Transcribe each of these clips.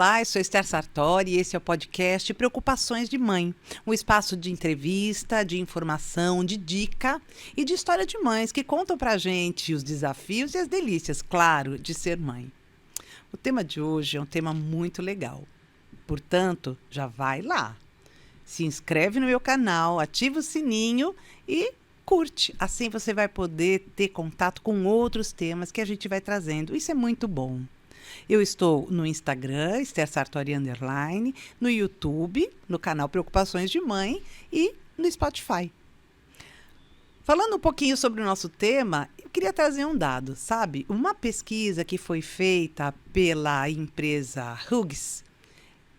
Olá, eu sou Esther Sartori e esse é o podcast Preocupações de Mãe, um espaço de entrevista, de informação, de dica e de história de mães que contam pra gente os desafios e as delícias, claro, de ser mãe. O tema de hoje é um tema muito legal, portanto, já vai lá. Se inscreve no meu canal, ativa o sininho e curte. Assim você vai poder ter contato com outros temas que a gente vai trazendo. Isso é muito bom. Eu estou no Instagram, Esther Sartori _, no YouTube, no canal Preocupações de Mãe e no Spotify. Falando um pouquinho sobre o nosso tema, eu queria trazer um dado, sabe? Uma pesquisa que foi feita pela empresa Hughes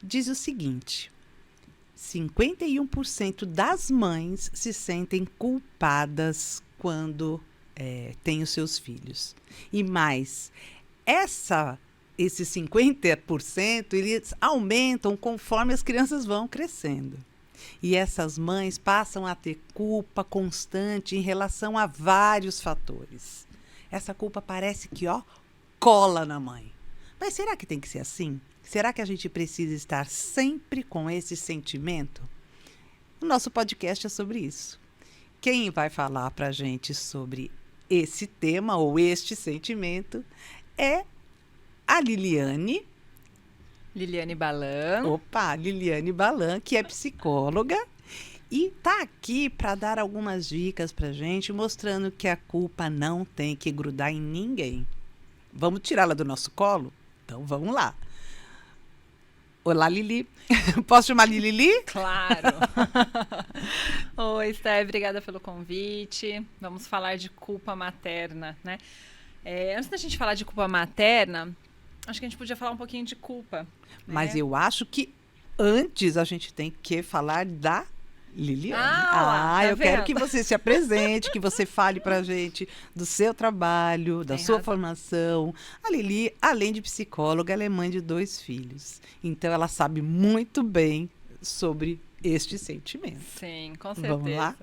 diz o seguinte: 51% das mães se sentem culpadas quando têm os seus filhos. E mais, esses 50%, eles aumentam conforme as crianças vão crescendo. E essas mães passam a ter culpa constante em relação a vários fatores. Essa culpa parece que, cola na mãe. Mas será que tem que ser assim? Será que a gente precisa estar sempre com esse sentimento? O nosso podcast é sobre isso. Quem vai falar para a gente sobre esse tema ou este sentimento é a Liliane Balan. Opa, Liliane Balan, que é psicóloga e está aqui para dar algumas dicas para a gente, mostrando que a culpa não tem que grudar em ninguém. Vamos tirá-la do nosso colo? Então vamos lá. Olá, Lili. Posso chamar Lili? Claro. Oi, Esther, obrigada pelo convite. Vamos falar de culpa materna, né? Antes da gente falar de culpa materna, acho que a gente podia falar um pouquinho de culpa. Mas eu acho que antes a gente tem que falar da Liliane. Eu quero que você se apresente, que você fale pra gente do seu trabalho, da sua formação. A Lili, além de psicóloga, ela é mãe de 2 filhos. Então, ela sabe muito bem sobre este sentimento. Sim, com certeza. Vamos lá?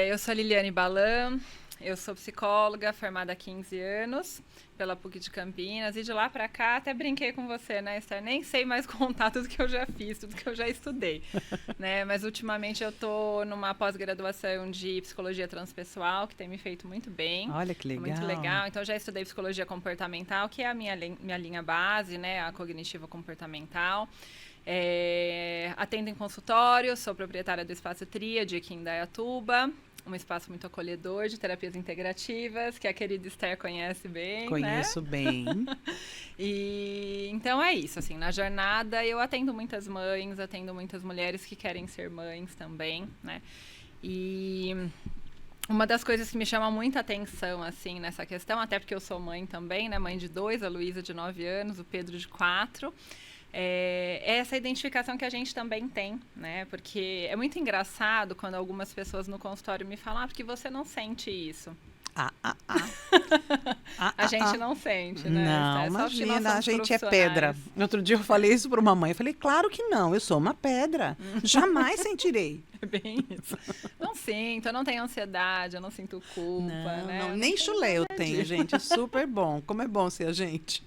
Eu sou a Liliane Balan, eu sou psicóloga, formada há 15 anos pela PUC de Campinas, e de lá para cá até brinquei com você, né, Esther? Nem sei mais contar tudo que eu já fiz, tudo que eu já estudei, né? Mas ultimamente eu tô numa pós-graduação de psicologia transpessoal, que tem me feito muito bem. Olha que legal. Muito legal. Então, eu já estudei psicologia comportamental, que é a minha linha base, né, a cognitiva comportamental. Atendo em consultório, sou proprietária do Espaço Tríade aqui em Indaiatuba, um espaço muito acolhedor de terapias integrativas, que a querida Esther conhece bem, Conheço bem. E então é isso, assim, na jornada eu atendo muitas mães, atendo muitas mulheres que querem ser mães também, né? E uma das coisas que me chama muita atenção, assim, nessa questão, até porque eu sou mãe também, né? Mãe de 2, a Luísa de 9 anos, o Pedro de 4. É essa identificação que a gente também tem, né? Porque é muito engraçado quando algumas pessoas no consultório me falam, porque você não sente isso. A gente não sente, né? Não, imagina, a gente é pedra. Outro dia eu falei isso para uma mãe, eu falei, claro que não, eu sou uma pedra, jamais sentirei. É bem isso. Não sinto, eu não tenho ansiedade, eu não sinto culpa, né? Não, nem chulé eu tenho, gente, é super bom. Como é bom ser a gente.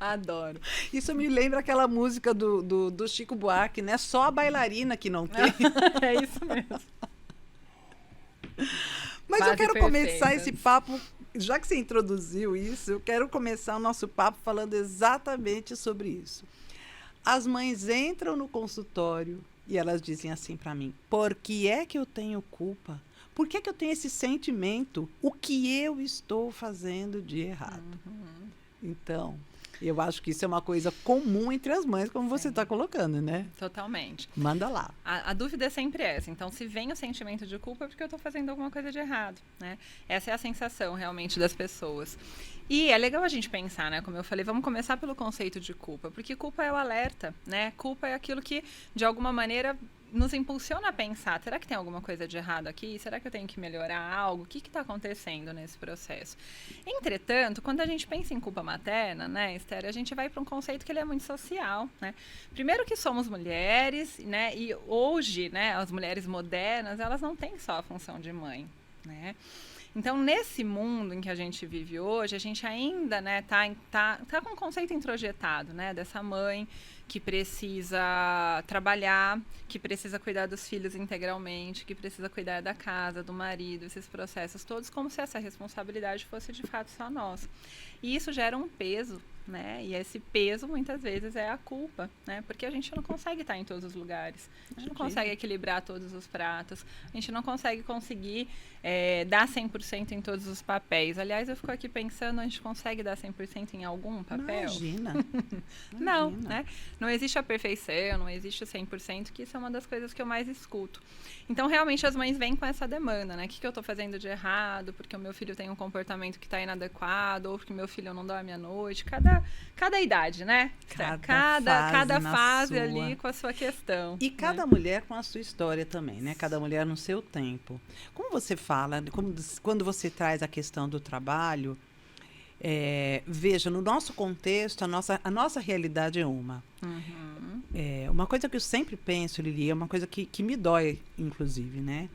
Adoro. Isso me lembra aquela música do Chico Buarque, né? Só a bailarina que não tem. É isso mesmo. Mas eu quero começar esse papo, já que você introduziu isso, eu quero começar o nosso papo falando exatamente sobre isso. As mães entram no consultório e elas dizem assim para mim, por que é que eu tenho culpa? Por que é que eu tenho esse sentimento? O que eu estou fazendo de errado? Uhum. Então, eu acho que isso é uma coisa comum entre as mães, como você está colocando, né? Totalmente. Manda lá. A dúvida é sempre essa. Então, se vem o sentimento de culpa, é porque eu estou fazendo alguma coisa de errado, né? Essa é a sensação, realmente, das pessoas. E é legal a gente pensar, né? Como eu falei, vamos começar pelo conceito de culpa. Porque culpa é o alerta, né? Culpa é aquilo que, de alguma maneira, nos impulsiona a pensar, será que tem alguma coisa de errado aqui? Será que eu tenho que melhorar algo? O que está acontecendo nesse processo? Entretanto, quando a gente pensa em culpa materna, né, Esther, a gente vai para um conceito que ele é muito social, né? Primeiro que somos mulheres, né, e hoje, né, as mulheres modernas, elas não têm só a função de mãe, né? Então, nesse mundo em que a gente vive hoje, a gente ainda, né, tá com um conceito introjetado, né, dessa mãe que precisa trabalhar, que precisa cuidar dos filhos integralmente, que precisa cuidar da casa, do marido, esses processos todos, como se essa responsabilidade fosse de fato só nossa. E isso gera um peso, né? E esse peso muitas vezes é a culpa, né? Porque a gente não consegue estar em todos os lugares, a gente não consegue equilibrar todos os pratos, a gente não consegue dar 100% em todos os papéis. Aliás, eu fico aqui pensando, a gente consegue dar 100% em algum papel? Imagina. Não, né? Não existe a perfeição, não existe o 100%, que isso é uma das coisas que eu mais escuto. Então, realmente, as mães vêm com essa demanda, né? O que eu estou fazendo de errado? Porque o meu filho tem um comportamento que está inadequado, ou porque o meu filho não dorme à noite. Cada idade, né? Cada fase ali com a sua questão. E cada mulher com a sua história também, né? Cada mulher no seu tempo. Como você fala, quando você traz a questão do trabalho, veja, no nosso contexto, a nossa realidade é uma. Uma coisa que eu sempre penso, Lili, é uma coisa que me dói, inclusive, né?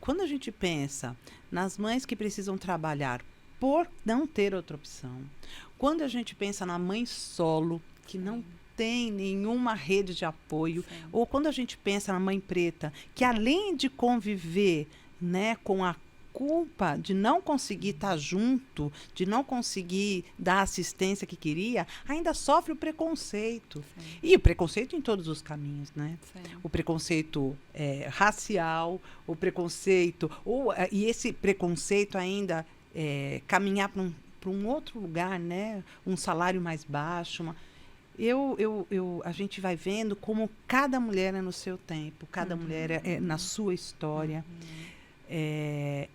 Quando a gente pensa nas mães que precisam trabalhar por não ter outra opção, quando a gente pensa na mãe solo, que não tem nenhuma rede de apoio, ou quando a gente pensa na mãe preta, que além de conviver, né, com a culpa de não conseguir estar junto, de não conseguir dar a assistência que queria, ainda sofre o preconceito. Sim. E o preconceito em todos os caminhos, né? Sim. O preconceito racial, o preconceito... e esse preconceito ainda caminhar para um outro lugar, né? Um salário mais baixo, a gente vai vendo como cada mulher é no seu tempo, cada mulher é na sua história.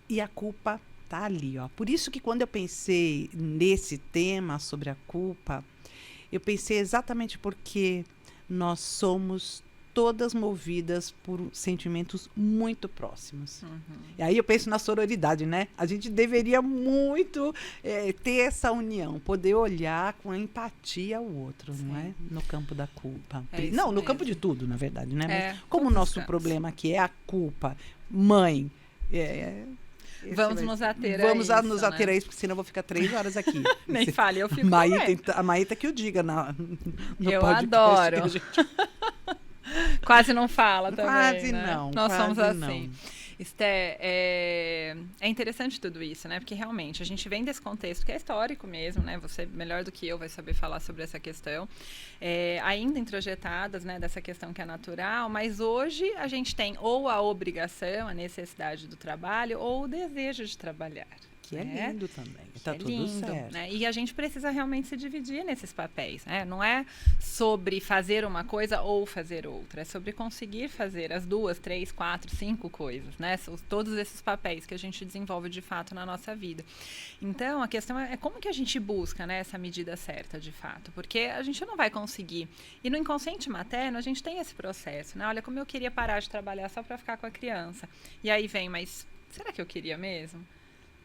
E a culpa está ali, ó. Por isso que quando eu pensei nesse tema sobre a culpa, eu pensei exatamente porque nós somos todas movidas por sentimentos muito próximos. E aí eu penso na sororidade, né? A gente deveria muito ter essa união, poder olhar com empatia o outro, não é? No campo da culpa. Não, no campo de tudo, na verdade, né? Mas como o nosso problema aqui é a culpa, mãe... Vamos nos ater a isso, porque senão eu vou ficar 3 horas aqui. Nem fale, eu fico a Maíta que o diga no eu podcast. Adoro. Quase não fala também, Quase né? não. Nós quase somos assim. Não. Esté, é interessante tudo isso, né? Porque realmente a gente vem desse contexto que é histórico mesmo, né? Você, melhor do que eu, vai saber falar sobre essa questão. Ainda introjetadas, né? Dessa questão que é natural, mas hoje a gente tem ou a obrigação, a necessidade do trabalho, ou o desejo de trabalhar. Que é lindo também. Está tudo lindo, certo. Né? E a gente precisa realmente se dividir nesses papéis. Né? Não é sobre fazer uma coisa ou fazer outra. É sobre conseguir fazer as 2, 3, 4, 5 coisas. Né? Todos esses papéis que a gente desenvolve de fato na nossa vida. Então, a questão é como que a gente busca, né, essa medida certa de fato. Porque a gente não vai conseguir. E no inconsciente materno, a gente tem esse processo. Né? Olha, como eu queria parar de trabalhar só para ficar com a criança. E aí vem, mas será que eu queria mesmo?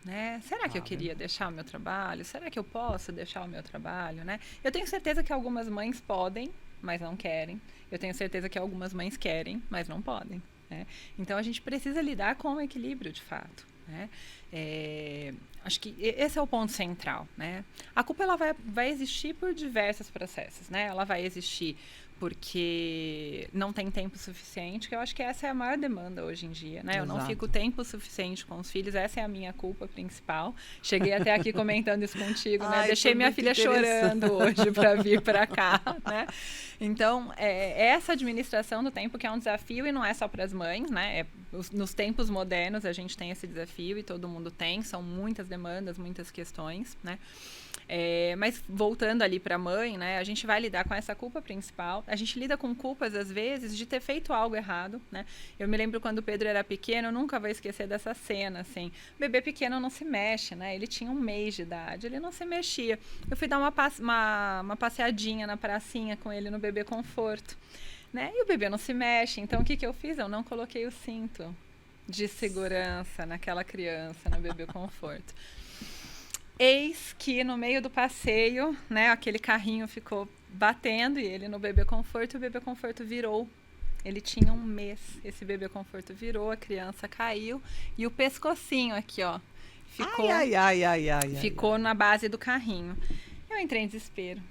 Né? Será que eu queria deixar o meu trabalho? Será que eu posso deixar o meu trabalho? Né? Eu tenho certeza que algumas mães podem, mas não querem. Eu tenho certeza que algumas mães querem, mas não podem. Né? Então, a gente precisa lidar com o equilíbrio, de fato. Né? Acho que esse é o ponto central. Né? A culpa ela vai existir por diversos processos. Né? Ela vai existir porque não tem tempo suficiente, que eu acho que essa é a maior demanda hoje em dia, né? Eu não fico tempo suficiente com os filhos, essa é a minha culpa principal. Cheguei até aqui comentando isso contigo, né? Deixei minha filha chorando hoje para vir para cá, né? Então, essa administração do tempo que é um desafio e não é só para as mães, né? Nos tempos modernos a gente tem esse desafio e todo mundo tem, são muitas demandas, muitas questões, né? Mas voltando ali para a mãe, né, a gente vai lidar com essa culpa principal. A gente lida com culpas, às vezes, de ter feito algo errado, né? Eu me lembro quando o Pedro era pequeno, eu nunca vou esquecer dessa cena, assim. O bebê pequeno não se mexe, né? Ele tinha 1 mês de idade, ele não se mexia. Eu fui dar uma passeadinha na pracinha com ele no bebê conforto, né? E o bebê não se mexe. Então, o que eu fiz? Eu não coloquei o cinto de segurança naquela criança, no bebê conforto. Eis que no meio do passeio, né, aquele carrinho ficou batendo e ele no bebê conforto, e o bebê conforto virou Ele tinha 1 mês. Esse bebê conforto virou, a criança caiu e o pescocinho aqui, ó, ficou, ficou na base do carrinho. Eu entrei em desespero.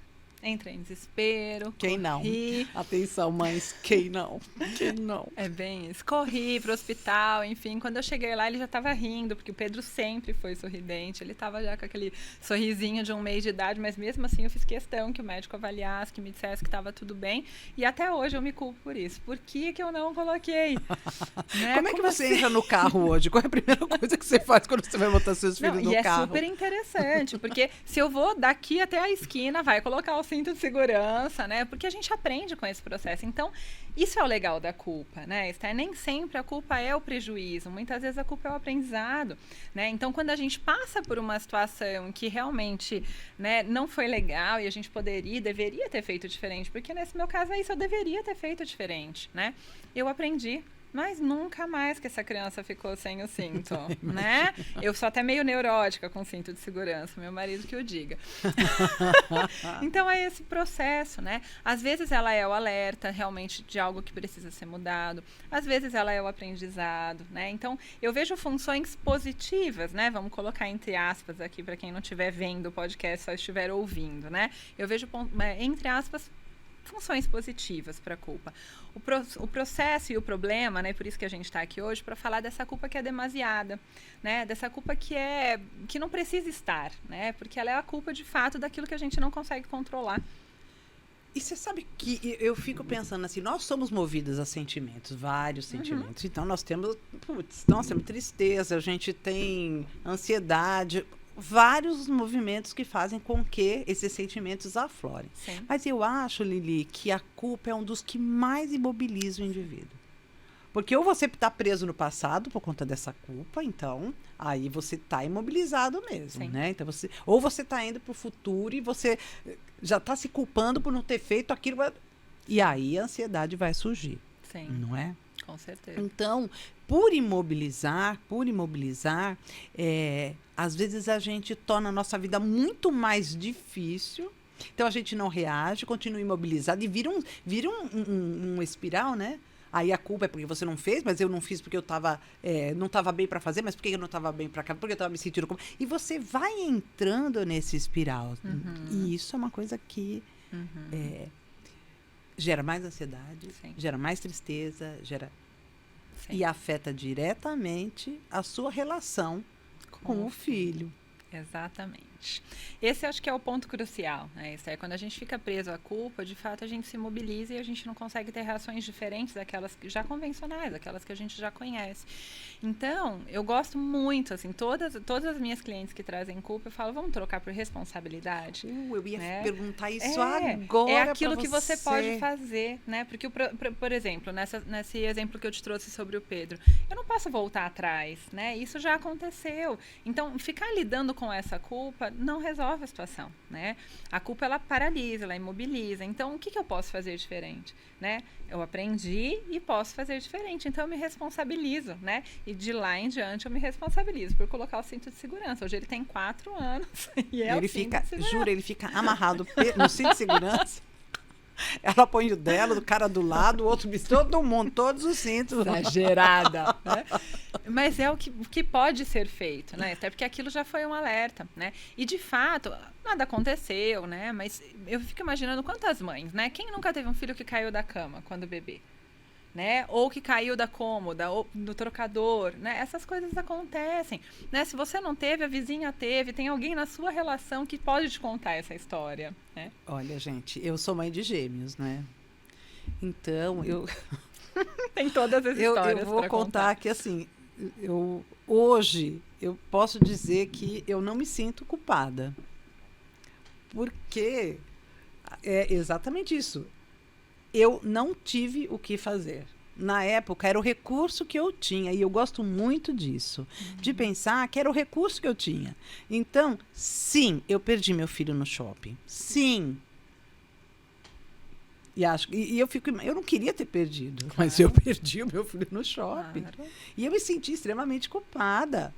Quem corri. não? Atenção, mães, quem não? Quem não? É bem isso. Corri pro hospital, enfim. Quando eu cheguei lá, ele já tava rindo, porque o Pedro sempre foi sorridente. Ele tava já com aquele sorrisinho de 1 mês de idade, mas mesmo assim eu fiz questão que o médico avaliasse, que me dissesse que tava tudo bem. E até hoje eu me culpo por isso. Por que que eu não coloquei? Né? Como é que você entra no carro hoje? Qual é a primeira coisa que você faz quando você vai botar seus filhos no carro? E é super interessante, porque se eu vou daqui até a esquina, vai colocar o cinto de segurança, né? Porque a gente aprende com esse processo. Então, isso é o legal da culpa, né, Esther? Nem sempre a culpa é o prejuízo, muitas vezes a culpa é o aprendizado, né? Então, quando a gente passa por uma situação que realmente, né, não foi legal e a gente deveria ter feito diferente, porque nesse meu caso é isso, eu deveria ter feito diferente, né? Eu aprendi. Mas nunca mais que essa criança ficou sem o cinto, né? Eu sou até meio neurótica com cinto de segurança, meu marido que o diga. Então é esse processo, né? Às vezes ela é o alerta realmente de algo que precisa ser mudado, às vezes ela é o aprendizado, né? Então eu vejo funções positivas, né? Vamos colocar entre aspas aqui para quem não estiver vendo o podcast, só estiver ouvindo, né? Eu vejo entre aspas funções positivas para a culpa. O processo e o problema, né, por isso que a gente está aqui hoje, para falar dessa culpa que é demasiada, né, dessa culpa que não precisa estar, né, porque ela é a culpa de fato daquilo que a gente não consegue controlar. E você sabe que eu fico pensando assim, nós somos movidas a sentimentos, vários sentimentos. Então nós temos tristeza, a gente tem ansiedade, vários movimentos que fazem com que esses sentimentos aflorem. Sim. Mas eu acho, Lili, que a culpa é um dos que mais imobiliza o indivíduo. Porque ou você está preso no passado por conta dessa culpa, então aí você está imobilizado mesmo, né? Então ou você está indo para o futuro e você já está se culpando por não ter feito aquilo. E aí a ansiedade vai surgir. Sim. Não é? Com certeza. Então, por imobilizar, às vezes a gente torna a nossa vida muito mais difícil. Então a gente não reage, continua imobilizado e vira um espiral, né? Aí a culpa é porque você não fez, mas eu não fiz porque eu não estava bem para fazer, mas por que eu não estava bem para cá? Porque eu estava me sentindo como... E você vai entrando nesse espiral. E isso é uma coisa que gera mais ansiedade, gera mais tristeza, e afeta diretamente a sua relação com o filho. Exatamente. Esse acho que é o ponto crucial, né? Isso é quando a gente fica preso à culpa, de fato a gente se mobiliza e a gente não consegue ter reações diferentes daquelas já convencionais, daquelas que a gente já conhece. Então, eu gosto muito, assim, todas as minhas clientes que trazem culpa, eu falo, vamos trocar por responsabilidade. Eu ia perguntar isso agora. É aquilo que você pode fazer, né? Porque, por exemplo, nesse exemplo que eu te trouxe sobre o Pedro, eu não posso voltar atrás, né? Isso já aconteceu. Então, ficar lidando com essa culpa não resolve a situação, né? A culpa, ela paralisa, ela imobiliza. Então, o que eu posso fazer diferente, né? Eu aprendi e posso fazer diferente. Então, eu me responsabilizo, né? E de lá em diante, eu me responsabilizo por colocar o cinto de segurança. Hoje ele tem 4 anos e ele fica amarrado no cinto de segurança. Ela põe o dela, do cara do lado, o outro todo mundo, todos os cintos. Exagerada, né? Mas é o que pode ser feito, né? Até porque aquilo já foi um alerta, né? E de fato, nada aconteceu, né? Mas eu fico imaginando quantas mães, né? Quem nunca teve um filho que caiu da cama quando bebê? Né? Ou que caiu da cômoda, ou do trocador, né? Essas coisas acontecem, né? Se você não teve, a vizinha teve, tem alguém na sua relação que pode te contar essa história, né? Olha, gente, eu sou mãe de gêmeos, né? Então, tem todas as histórias. Eu vou contar que, assim, hoje eu posso dizer que eu não me sinto culpada. Porque é exatamente isso. Eu não tive o que fazer. Na época, era o recurso que eu tinha. E eu gosto muito disso. De pensar que era o recurso que eu tinha. Então, sim, eu perdi meu filho no shopping. Sim. E eu não queria ter perdido. Claro. Mas eu perdi o meu filho no shopping. Claro. E eu me senti extremamente culpada.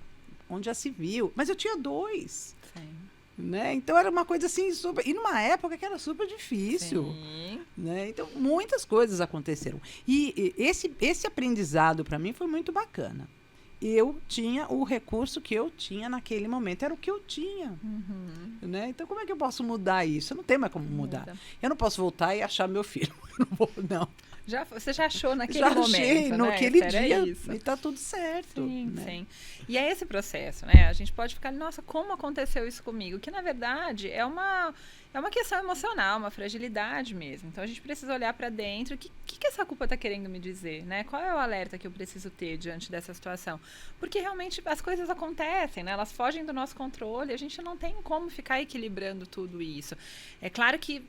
Onde já se viu. Mas eu tinha 2. Sim. Né? Então era uma coisa assim super... E numa época que era super difícil. Sim. Né? Então muitas coisas aconteceram. E esse aprendizado para mim foi muito bacana. Eu tinha o recurso que eu tinha naquele momento, era o que eu tinha. Né? Então como é que eu posso mudar isso? Eu não tenho mais como mudar. Muda. Eu não posso voltar e achar meu filho. Eu não vou, não. Você já achou naquele Já momento, achei, né? naquele Era dia, isso. e tá tudo certo. Sim, né? sim. E é esse processo, né? A gente pode ficar, nossa, como aconteceu isso comigo? Que, na verdade, é uma questão emocional, uma fragilidade mesmo. Então, a gente precisa olhar para dentro. O que essa culpa está querendo me dizer, né? Qual é o alerta que eu preciso ter diante dessa situação? Porque, realmente, as coisas acontecem, né? Elas fogem do nosso controle. A gente não tem como ficar equilibrando tudo isso. É claro que,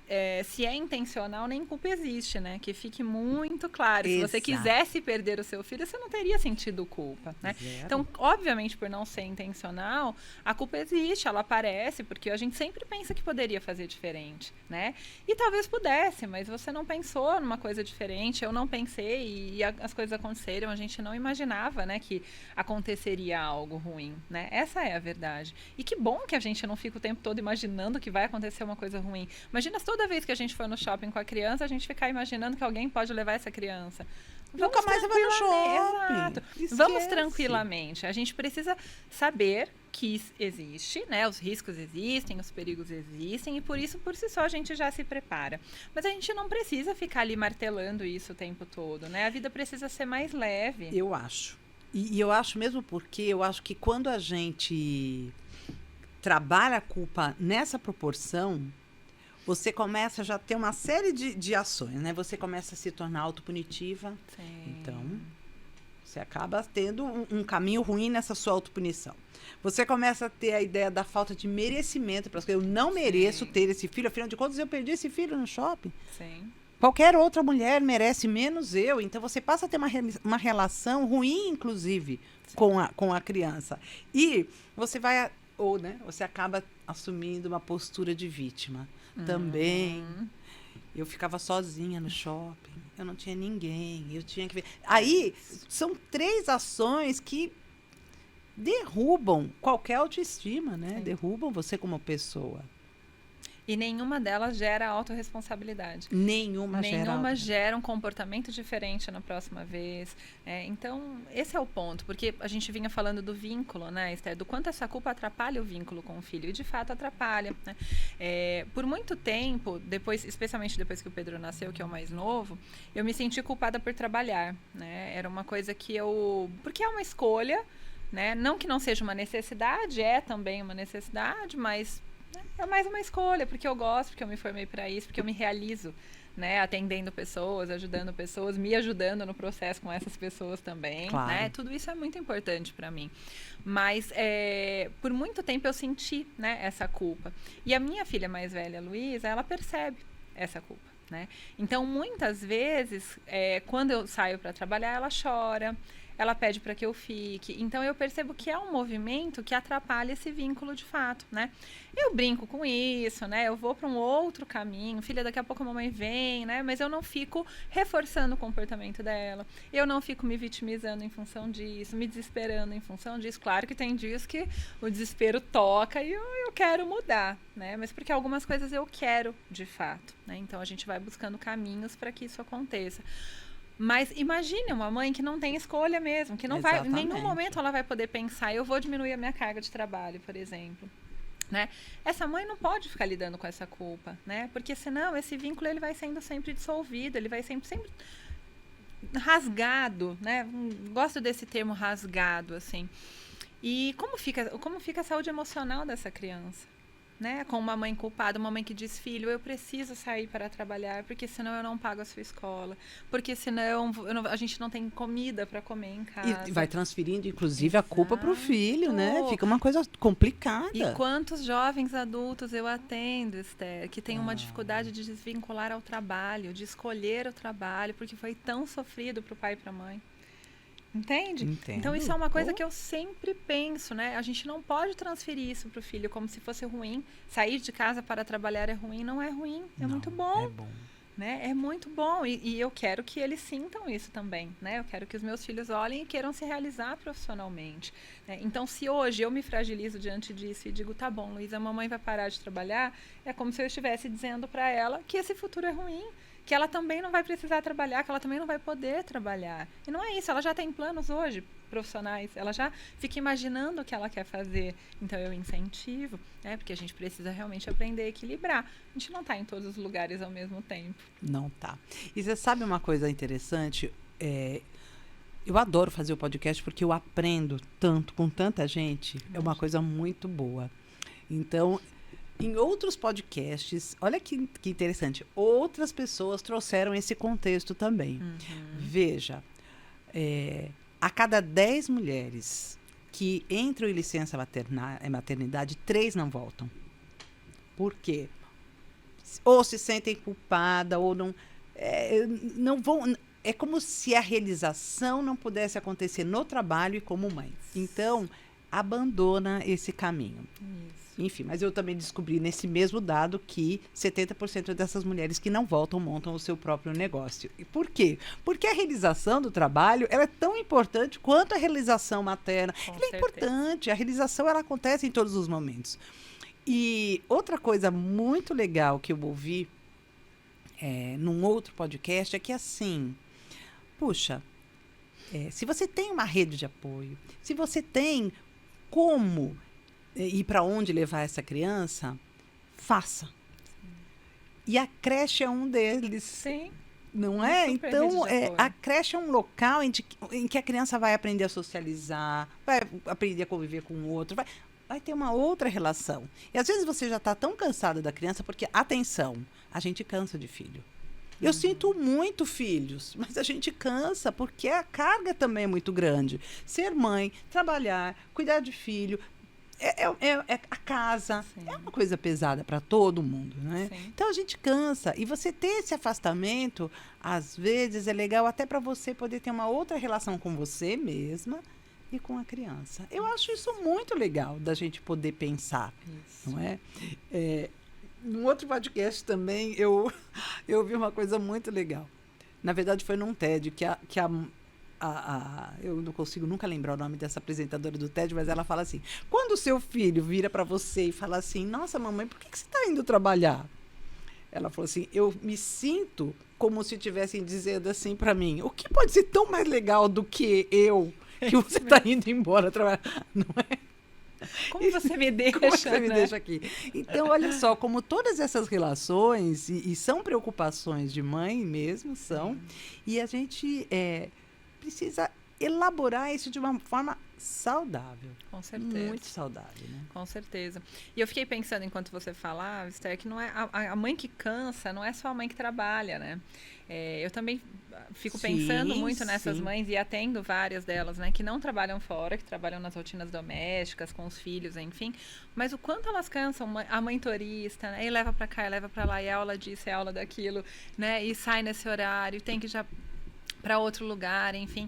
se é intencional, nem culpa existe, né? Que fique muito claro. Se você Exato. quisesse perder o seu filho, você não teria sentido culpa, né? Zero. Então, obviamente, por não ser intencional, a culpa existe, ela aparece, porque a gente sempre pensa que poderia fazer diferente, né? E talvez pudesse, mas você não pensou numa coisa diferente, eu não pensei e as coisas aconteceram, a gente não imaginava, né, que aconteceria algo ruim, né? Essa é a verdade. E que bom que a gente não fica o tempo todo imaginando que vai acontecer uma coisa ruim. Imagina se toda vez que a gente for no shopping com a criança, a gente ficar imaginando que alguém pode levar essa criança. Nunca mais você vai no shopping. Exato. Esquece. Vamos tranquilamente. A gente precisa saber que existe, né? Os riscos existem, os perigos existem, e por isso, por si só, a gente já se prepara. Mas a gente não precisa ficar ali martelando isso o tempo todo, né? A vida precisa ser mais leve. Eu acho. E eu acho mesmo porque eu acho que quando a gente trabalha a culpa nessa proporção, você começa já a ter uma série de ações, né? Você começa a se tornar autopunitiva. Sim. Então, você acaba tendo um caminho ruim nessa sua autopunição. Você começa a ter a ideia da falta de merecimento para as coisas. Eu não mereço ter esse filho. Afinal de contas, eu perdi esse filho no shopping. Sim. Qualquer outra mulher merece menos eu. Então, você passa a ter uma relação ruim, inclusive, com a criança. E você vai... Ou, né? Você acaba assumindo uma postura de vítima. Também. Eu ficava sozinha no shopping. Eu não tinha ninguém. Eu tinha que ver. Aí, são 3 ações que derrubam qualquer autoestima, né? Sim. Derrubam você como pessoa. E nenhuma delas gera autorresponsabilidade. Nenhuma gera um comportamento diferente na próxima vez. Então, esse é o ponto. Porque a gente vinha falando do vínculo, né, Esther? Do quanto essa culpa atrapalha o vínculo com o filho. E, de fato, atrapalha. Né? Por muito tempo, especialmente depois que o Pedro nasceu, que é o mais novo, eu me senti culpada por trabalhar. Né? Era uma coisa que porque é uma escolha, né? Não que não seja uma necessidade, é também uma necessidade, mas... é mais uma escolha, porque eu gosto, porque eu me formei para isso, porque eu me realizo, né, atendendo pessoas, ajudando pessoas, me ajudando no processo com essas pessoas também, Claro. né? Tudo isso é muito importante para mim. Mas por muito tempo eu senti, né, essa culpa. E a minha filha mais velha, Luísa, ela percebe essa culpa, né? Então, muitas vezes, quando eu saio para trabalhar, ela chora. Ela pede para que eu fique. Então, eu percebo que é um movimento que atrapalha esse vínculo de fato, né? Eu brinco com isso, né? Eu vou para um outro caminho. Filha, daqui a pouco a mamãe vem, né? Mas eu não fico reforçando o comportamento dela. Eu não fico me vitimizando em função disso, me desesperando em função disso. Claro que tem dias que o desespero toca e eu quero mudar, né? Mas porque algumas coisas eu quero, de fato, né? Então, a gente vai buscando caminhos para que isso aconteça. Mas imagine uma mãe que não tem escolha mesmo, que não vai, em nenhum momento ela vai poder pensar, eu vou diminuir a minha carga de trabalho, por exemplo. Né? Essa mãe não pode ficar lidando com essa culpa, né? Porque senão esse vínculo ele vai sendo sempre dissolvido, ele vai sempre rasgado, né? Gosto desse termo rasgado, assim. E como fica a saúde emocional dessa criança? Né? Com uma mãe culpada, uma mãe que diz, filho, eu preciso sair para trabalhar, porque senão eu não pago a sua escola, porque senão a gente não tem comida para comer em casa. E vai transferindo, inclusive, a culpa para o filho, né? Fica uma coisa complicada. E quantos jovens adultos eu atendo, Esther, que tem uma dificuldade de desvincular ao trabalho, de escolher o trabalho, porque foi tão sofrido para o pai e para a mãe. Entende? Entendo. Então, isso é uma coisa que eu sempre penso, né? A gente não pode transferir isso para o filho como se fosse ruim. Sair de casa para trabalhar é ruim. Não é ruim, é muito bom. É bom. né? É muito bom e eu quero que eles sintam isso também, né? Eu quero que os meus filhos olhem e queiram se realizar profissionalmente, né? Então, se hoje eu me fragilizo diante disso e digo, tá bom, Luísa, a mamãe vai parar de trabalhar, é como se eu estivesse dizendo para ela que esse futuro é ruim, que ela também não vai precisar trabalhar, que ela também não vai poder trabalhar. E não é isso, ela já tem planos hoje profissionais, ela já fica imaginando o que ela quer fazer. Então eu incentivo, né? Porque a gente precisa realmente aprender a equilibrar. A gente não está em todos os lugares ao mesmo tempo. Não tá. E você sabe uma coisa interessante? Eu adoro fazer o podcast porque eu aprendo tanto com tanta gente. É uma coisa muito boa. Então, em outros podcasts, olha que interessante, outras pessoas trouxeram esse contexto também. Veja, a cada 10 mulheres que entram em licença maternidade, 3 não voltam. Por quê? Ou se sentem culpadas, ou não vão. É como se a realização não pudesse acontecer no trabalho e como mãe. Então, abandona esse caminho. Isso. Enfim, mas eu também descobri nesse mesmo dado que 70% dessas mulheres que não voltam montam o seu próprio negócio. E por quê? Porque a realização do trabalho ela é tão importante quanto a realização materna. Ela é importante, a realização ela acontece em todos os momentos. E outra coisa muito legal que eu ouvi num outro podcast é que assim, puxa, se você tem uma rede de apoio, se você tem como e para onde levar essa criança, faça. E a creche é um deles. Sim. Não é? Então, a creche é um local em que a criança vai aprender a socializar, vai aprender a conviver com o outro, vai ter uma outra relação. E às vezes você já está tão cansado da criança, porque, atenção, a gente cansa de filho. Eu sinto muito filhos, mas a gente cansa porque a carga também é muito grande. Ser mãe, trabalhar, cuidar de filho, a casa. Sim. É uma coisa pesada para todo mundo, né? Sim. Então a gente cansa. E você ter esse afastamento, às vezes, é legal até para você poder ter uma outra relação com você mesma e com a criança. Eu acho isso muito legal da gente poder pensar, não é? Num outro podcast também, eu vi uma coisa muito legal. Na verdade, foi num TED que eu não consigo nunca lembrar o nome dessa apresentadora do TED, mas ela fala assim, quando o seu filho vira para você e fala assim, nossa, mamãe, por que você está indo trabalhar? Ela falou assim, eu me sinto como se estivessem dizendo assim para mim, o que pode ser tão mais legal do que que você está indo embora trabalhar? Não é? Como você me deixa, como você me deixa aqui? Então, olha só, como todas essas relações, e são preocupações de mãe mesmo, são, e a gente precisa elaborar isso de uma forma saudável. Com certeza. Muito saudável, né? Com certeza. E eu fiquei pensando, enquanto você falava, Esther, que não é a mãe que cansa, não é só a mãe que trabalha, né? Eu também fico pensando muito nessas mães e atendo várias delas, né? Que não trabalham fora, que trabalham nas rotinas domésticas, com os filhos, enfim. Mas o quanto elas cansam, a mãe turista, né? E leva pra cá, e leva pra lá, e é aula disso, é aula daquilo, né? E sai nesse horário, tem que já para outro lugar, enfim.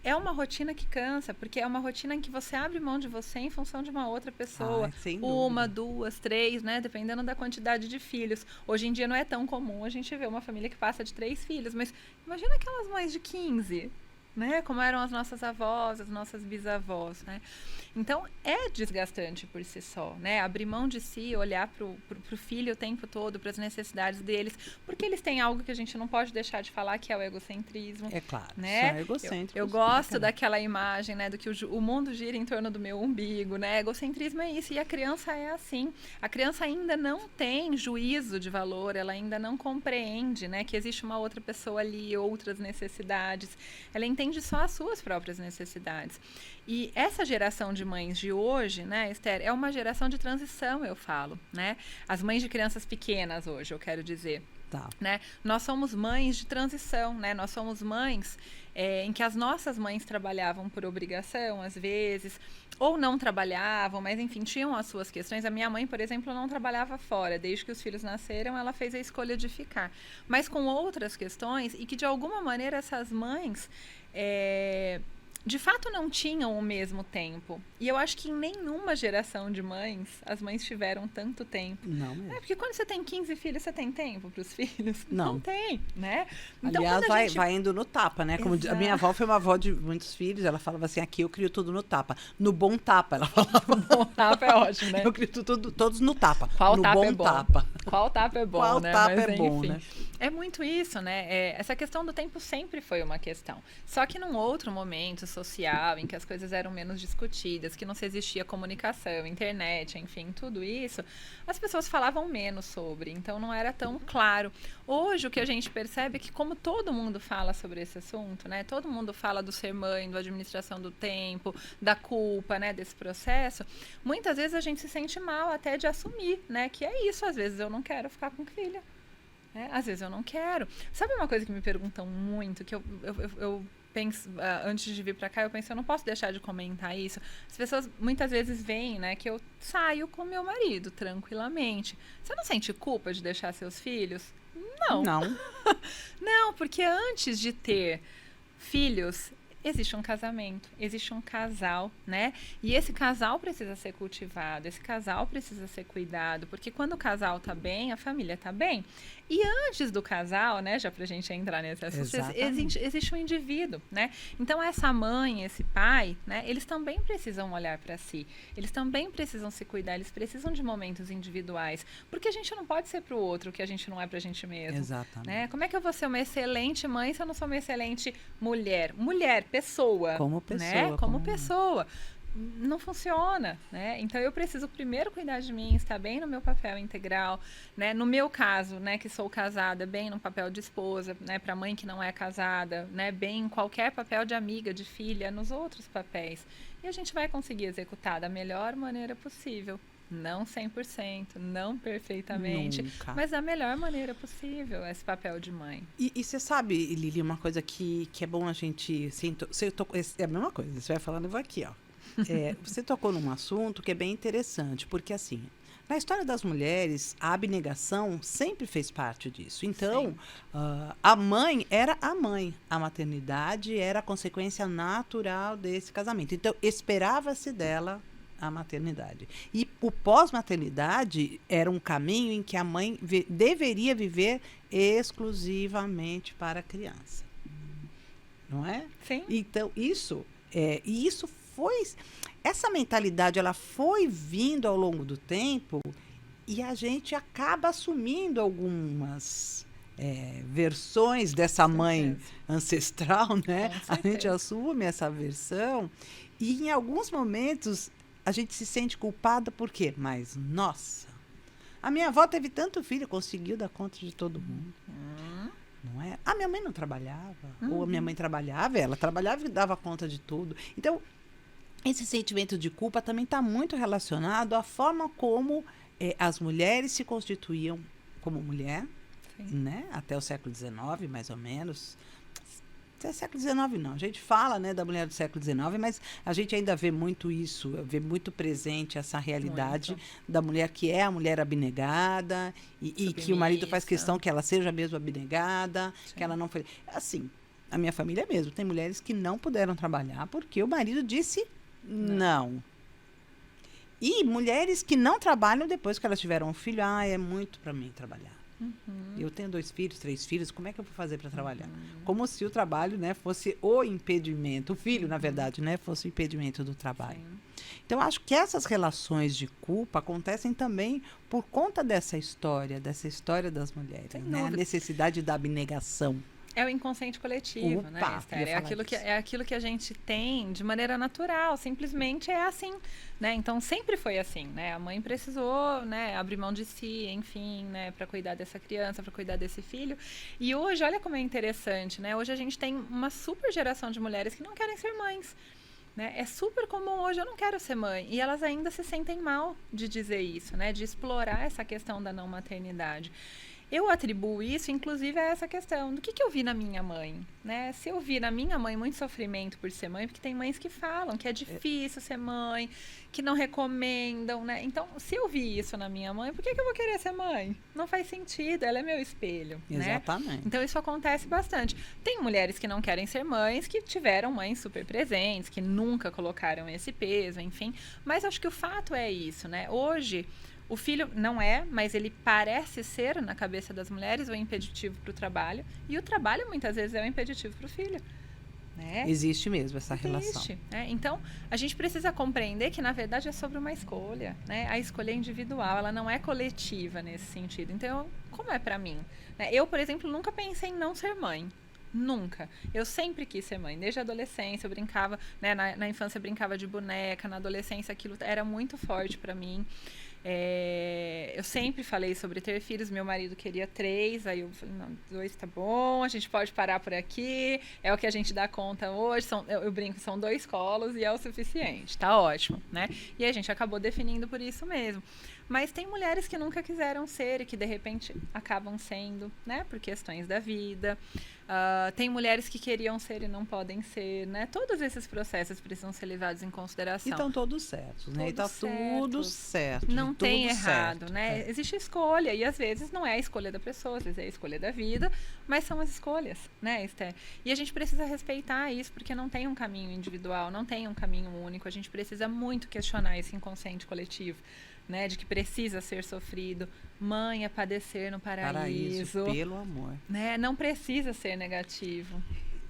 É uma rotina que cansa, porque é uma rotina em que você abre mão de você em função de uma outra pessoa. Uma, 2, 3, né? Dependendo da quantidade de filhos. Hoje em dia não é tão comum a gente ver uma família que passa de 3 filhos, mas imagina aquelas mães de 15, né? Como eram as nossas avós, as nossas bisavós, né? Então, é desgastante por si só, né? Abrir mão de si, olhar pro filho o tempo todo, para as necessidades deles, porque eles têm algo que a gente não pode deixar de falar, que é o egocentrismo. É claro, né? São egocêntricos. Eu gosto daquela imagem, né? Do que o mundo gira em torno do meu umbigo, né? Egocentrismo é isso, e a criança é assim. A criança ainda não tem juízo de valor, ela ainda não compreende, né? Que existe uma outra pessoa ali, outras necessidades. Ela entende só as suas próprias necessidades. E essa geração de mães de hoje, né, Esther, é uma geração de transição, eu falo, né? As mães de crianças pequenas hoje, eu quero dizer. Tá. Né? Nós somos mães de transição, né? Nós somos mães em que as nossas mães trabalhavam por obrigação, às vezes, ou não trabalhavam, mas enfim, tinham as suas questões. A minha mãe, por exemplo, não trabalhava fora. Desde que os filhos nasceram, ela fez a escolha de ficar. Mas com outras questões, e que de alguma maneira essas mães de fato não tinham o mesmo tempo. E eu acho que em nenhuma geração de mães, as mães tiveram tanto tempo. Não mesmo. Porque quando você tem 15 filhos, você tem tempo para os filhos? Não tem, né? Então, aliás, quando a gente... vai indo no tapa, né? Como a minha avó foi uma avó de muitos filhos, ela falava assim, aqui eu crio tudo no tapa. No bom tapa, ela falava. Bom tapa é ótimo, né? Eu crio todos no tapa. Qual no tapa bom é bom? Tapa. Qual tapa é bom, Qual né? tapa Mas, é bom, enfim, né? é muito isso, né? Essa questão do tempo sempre foi uma questão. Só que num outro momento social, em que as coisas eram menos discutidas, que não se existia comunicação, internet, enfim, tudo isso, as pessoas falavam menos sobre, então não era tão claro. Hoje o que a gente percebe é que como todo mundo fala sobre esse assunto, né? Todo mundo fala do ser mãe, da administração do tempo, da culpa, né? Desse processo, muitas vezes a gente se sente mal até de assumir, né? Que é isso, às vezes eu não quero ficar com filha. Às vezes eu não quero. Sabe uma coisa que me perguntam muito, que eu penso, antes de vir pra cá, eu pensei, eu não posso deixar de comentar isso. As pessoas muitas vezes veem, né, que eu saio com meu marido tranquilamente. Você não sente culpa de deixar seus filhos? Não. Não, porque antes de ter filhos, existe um casamento, existe um casal, né? E esse casal precisa ser cultivado, esse casal precisa ser cuidado, porque quando o casal tá bem, a família tá bem. E antes do casal, né, já pra gente entrar nesse assunto, existe um indivíduo, né? Então essa mãe, esse pai, né, eles também precisam olhar para si. Eles também precisam se cuidar, eles precisam de momentos individuais, porque a gente não pode ser pro outro o que a gente não é pra gente mesmo. Exatamente. Né? Como é que eu vou ser uma excelente mãe se eu não sou uma excelente mulher? Mulher, pessoa. Como pessoa. Né? Como pessoa. Não funciona, né? Então eu preciso primeiro cuidar de mim, estar bem no meu papel integral, né? No meu caso, né, que sou casada, bem no papel de esposa, né, para mãe que não é casada, né, bem em qualquer papel de amiga, de filha, nos outros papéis. E a gente vai conseguir executar da melhor maneira possível. Não 100%, não perfeitamente, Nunca. mas da melhor maneira possível, esse papel de mãe. E você sabe, Lili, uma coisa que é bom a gente... É a mesma coisa, você vai falando, eu vou aqui, ó. Você tocou num assunto que é bem interessante, porque assim, na história das mulheres, a abnegação sempre fez parte disso. Então, a mãe era a mãe, a maternidade era a consequência natural desse casamento. Então, esperava-se dela a maternidade. E o pós-maternidade era um caminho em que a mãe deveria viver exclusivamente para a criança. Não é? Sim. Então, essa mentalidade ela foi vindo ao longo do tempo e a gente acaba assumindo algumas versões dessa mãe ancestral, né? A gente assume essa versão e em alguns momentos a gente se sente culpada por quê? Mas, nossa, a minha avó teve tanto filho, conseguiu dar conta de todo mundo. Não é? A minha mãe não trabalhava, ou a minha mãe trabalhava, ela trabalhava e dava conta de tudo. Então, esse sentimento de culpa também está muito relacionado à forma como as mulheres se constituíam como mulher, né? Até o século XIX, mais ou menos. Até o século XIX não. A gente fala, né, da mulher do século XIX, mas a gente ainda vê muito isso, vê muito presente essa realidade da mulher que é a mulher abnegada e que o marido faz questão que ela seja mesmo abnegada, que ela não foi... Assim, a minha família mesmo, tem mulheres que não puderam trabalhar porque o marido disse não. E mulheres que não trabalham depois que elas tiveram um filho, é muito para mim trabalhar. Eu tenho 2 filhos, 3 filhos, como é que eu vou fazer para trabalhar? Como se o trabalho, né, fosse o impedimento, o filho, na verdade, né, fosse o impedimento do trabalho. Então, acho que essas relações de culpa acontecem também por conta dessa história das mulheres, né? A necessidade da abnegação. É o inconsciente coletivo, né, Esther? É aquilo que a gente tem de maneira natural, simplesmente é assim, né? Então, sempre foi assim, né? A mãe precisou, né, abrir mão de si, enfim, né, para cuidar dessa criança, para cuidar desse filho. E hoje, olha como é interessante, né? Hoje a gente tem uma super geração de mulheres que não querem ser mães. Né? É super comum hoje, eu não quero ser mãe. E elas ainda se sentem mal de dizer isso, né? De explorar essa questão da não maternidade. Eu atribuo isso, inclusive, a essa questão do que eu vi na minha mãe, né? Se eu vi na minha mãe muito sofrimento por ser mãe, porque tem mães que falam que é difícil ser mãe, que não recomendam, né? Então, se eu vi isso na minha mãe, por que eu vou querer ser mãe? Não faz sentido, ela é meu espelho, né? Exatamente. Então, isso acontece bastante. Tem mulheres que não querem ser mães, que tiveram mães super presentes, que nunca colocaram esse peso, enfim. Mas acho que o fato é isso, né? Hoje, o filho não é, mas ele parece ser, na cabeça das mulheres, o impeditivo para o trabalho. E o trabalho, muitas vezes, é o impeditivo para o filho. Né? Existe mesmo essa relação. Né? Então, a gente precisa compreender que, na verdade, é sobre uma escolha. Né? A escolha é individual, ela não é coletiva nesse sentido. Então, como é para mim? Né? Eu, por exemplo, nunca pensei em não ser mãe. Nunca. Eu sempre quis ser mãe. Desde a adolescência, eu brincava, né? Na infância, eu brincava de boneca. Na adolescência, aquilo era muito forte para mim. Eu sempre falei sobre ter filhos, meu marido queria 3, aí eu falei, não, 2 tá bom, a gente pode parar por aqui, é o que a gente dá conta hoje, eu brinco, são 2 colos e é o suficiente, tá ótimo, né? E a gente acabou definindo por isso mesmo. Mas tem mulheres que nunca quiseram ser e que de repente acabam sendo, né? Por questões da vida. Tem mulheres que queriam ser e não podem ser, né? Todos esses processos precisam ser levados em consideração. E estão todos certos, né? E tá tudo certo. Não tem tudo errado, certo, né? Existe escolha e às vezes não é a escolha da pessoa, às vezes é a escolha da vida, mas são as escolhas, né, Esther? E a gente precisa respeitar isso porque não tem um caminho individual, não tem um caminho único. A gente precisa muito questionar esse inconsciente coletivo. Né, de que precisa ser sofrido. Mãe é padecer no paraíso. Pelo amor. Né, não precisa ser negativo.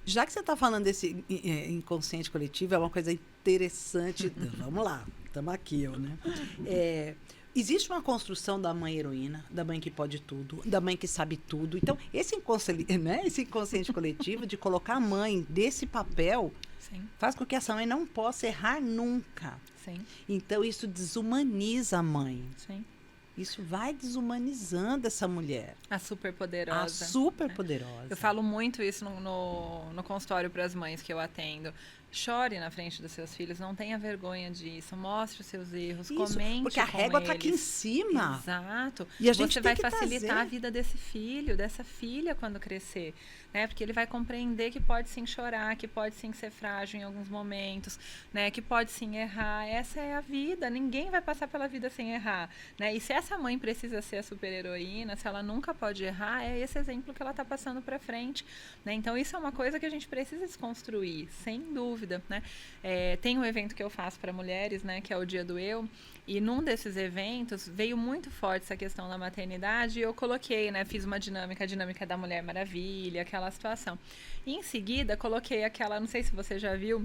Já que você está falando desse inconsciente coletivo, é uma coisa interessante. Vamos lá, estamos aqui, né? Existe uma construção da mãe heroína, da mãe que pode tudo, da mãe que sabe tudo. Então, esse inconsciente coletivo de colocar a mãe desse papel Sim. faz com que essa mãe não possa errar nunca. Sim. Então, isso desumaniza a mãe. Sim. Isso vai desumanizando essa mulher. A superpoderosa. A superpoderosa. Eu falo muito isso no consultório para as mães que eu atendo. Chore na frente dos seus filhos, não tenha vergonha disso, mostre os seus erros, comente porque a régua está aqui em eles. cima. Exato. E a gente Você tem vai que facilitar trazer. a vida desse filho, dessa filha quando crescer, né? Porque ele vai compreender que pode sim chorar, que pode sim ser frágil em alguns momentos, né? Que pode sim errar. Essa é a vida. Ninguém vai passar pela vida sem errar, né? E se essa mãe precisa ser a super-heroína, se ela nunca pode errar, é esse exemplo que ela está passando para frente, né? Então isso é uma coisa que a gente precisa desconstruir, sem dúvida. Né? Tem um evento que eu faço para mulheres, né, que é o Dia do Eu, e num desses eventos veio muito forte essa questão da maternidade e eu coloquei, né, fiz uma dinâmica, a dinâmica da Mulher Maravilha, aquela situação. E em seguida coloquei aquela, não sei se você já viu,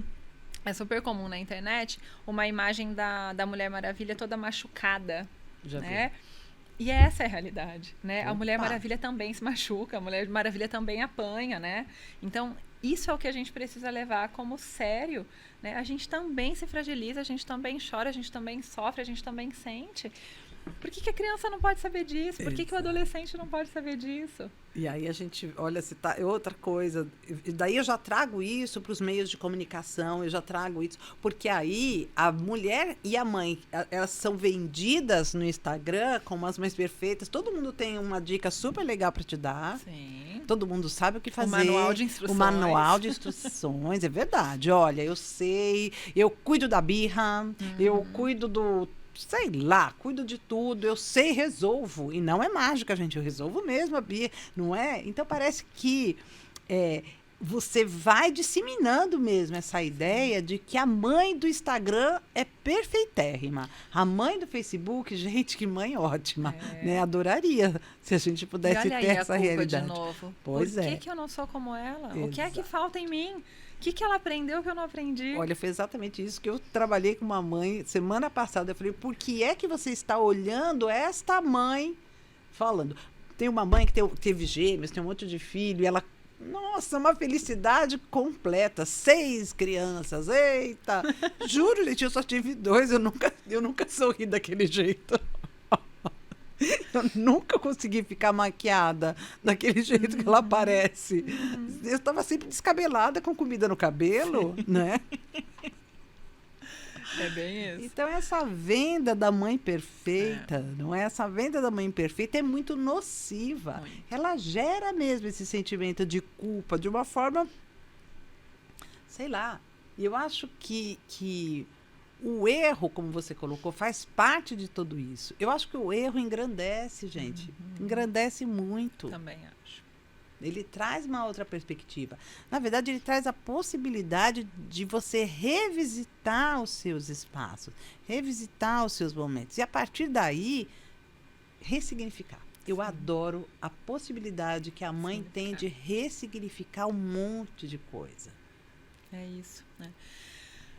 é super comum na internet, uma imagem da Mulher Maravilha toda machucada, Já né? vi. E essa é a realidade, né? Opa. A Mulher Maravilha também se machuca, a Mulher Maravilha também apanha, né? Então, isso é o que a gente precisa levar como sério, né? A gente também se fragiliza, a gente também chora, a gente também sofre, a gente também sente. Por que a criança não pode saber disso? Por que o adolescente não pode saber disso? E aí a gente, olha, se tá, é outra coisa. E daí eu já trago isso para os meios de comunicação, eu já trago isso. Porque aí a mulher e a mãe, elas são vendidas no Instagram como as mães perfeitas. Todo mundo tem uma dica super legal para te dar. Sim. Todo mundo sabe o que fazer. O manual de instruções. O manual de instruções, é verdade. Olha, eu sei, eu cuido da birra, eu cuido do... sei lá, cuido de tudo, eu sei, resolvo. E não é mágica, gente, eu resolvo mesmo a Bia, não é? Então parece que você vai disseminando mesmo essa ideia de que a mãe do Instagram é perfeitérrima. A mãe do Facebook, gente, que mãe ótima, né? Adoraria se a gente pudesse ter essa realidade. De novo. Pois Por que eu não sou como ela? Exato. O que é que falta em mim? O que ela aprendeu que eu não aprendi? Olha, foi exatamente isso que eu trabalhei com uma mãe semana passada. Eu falei, por que é que você está olhando esta mãe falando? Tem uma mãe que teve gêmeos, tem um monte de filho, e ela... Nossa, uma felicidade completa. 6 crianças, eita! Juro, Letícia, eu só tive 2, eu nunca sorri daquele jeito. Eu nunca consegui ficar maquiada daquele jeito que ela parece. Eu estava sempre descabelada com comida no cabelo, né? É bem isso. Então, essa venda da mãe perfeita, não é? Essa venda da mãe perfeita é muito nociva. Muito. Ela gera mesmo esse sentimento de culpa de uma forma, sei lá. E eu acho que o erro, como você colocou, faz parte de tudo isso. Eu acho que o erro engrandece, gente. Engrandece muito. Também acho. Ele traz uma outra perspectiva. Na verdade, ele traz a possibilidade de você revisitar os seus espaços, revisitar os seus momentos. E, a partir daí, ressignificar. Eu adoro a possibilidade que a mãe tem de ressignificar um monte de coisa. É isso, né?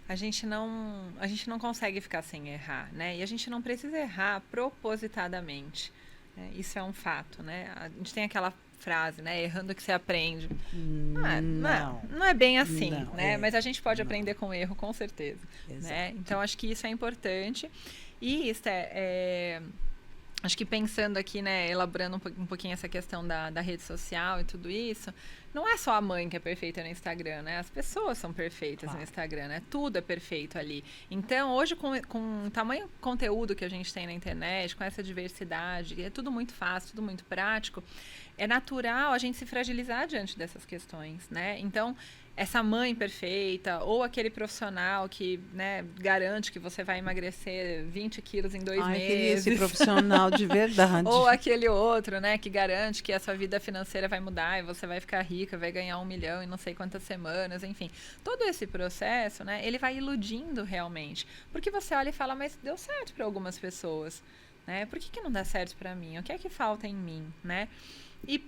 A gente não consegue ficar sem errar, né? E a gente não precisa errar propositadamente. Né? Isso é um fato, né? A gente tem aquela frase, né? Errando que você aprende. Não é bem assim, né? Mas a gente pode aprender com erro, com certeza. Né? Então, acho que isso é importante. E isso acho que pensando aqui, né, elaborando um pouquinho essa questão da rede social e tudo isso, não é só a mãe que é perfeita no Instagram, né? As pessoas são perfeitas no Instagram, né? Tudo é perfeito ali. Então, hoje, com o tamanho conteúdo que a gente tem na internet, com essa diversidade, é tudo muito fácil, tudo muito prático, é natural a gente se fragilizar diante dessas questões, né? Então, essa mãe perfeita ou aquele profissional que, né, garante que você vai emagrecer 20 quilos em 2 meses. Queria esse profissional de verdade. Ou aquele outro, né, que garante que a sua vida financeira vai mudar e você vai ficar rica, vai ganhar 1 milhão em não sei quantas semanas, enfim. Todo esse processo, né, ele vai iludindo realmente. Porque você olha e fala, mas deu certo para algumas pessoas, né? Por que não dá certo para mim? O que é que falta em mim, né? E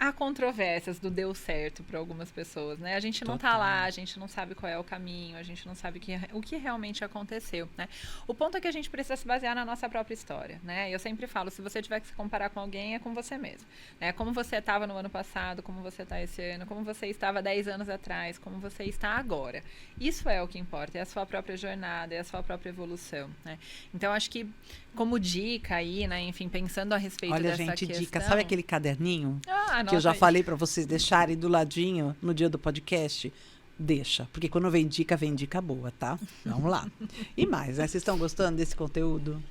há controvérsias do deu certo para algumas pessoas, né? A gente não tá lá, a gente não sabe qual é o caminho, a gente não sabe o que realmente aconteceu, né? O ponto é que a gente precisa se basear na nossa própria história, né? Eu sempre falo, se você tiver que se comparar com alguém, é com você mesmo, né? Como você estava no ano passado, como você está esse ano, como você estava 10 anos atrás, como você está agora. Isso é o que importa, é a sua própria jornada, é a sua própria evolução, né? Então, acho que como dica aí, né? Enfim, pensando a respeito dessa questão... Olha, gente, dica. Sabe aquele caderninho que eu já falei para vocês deixarem do ladinho no dia do podcast? Deixa, porque quando vem dica boa, tá? Vamos lá. E mais, né? Vocês estão gostando desse conteúdo?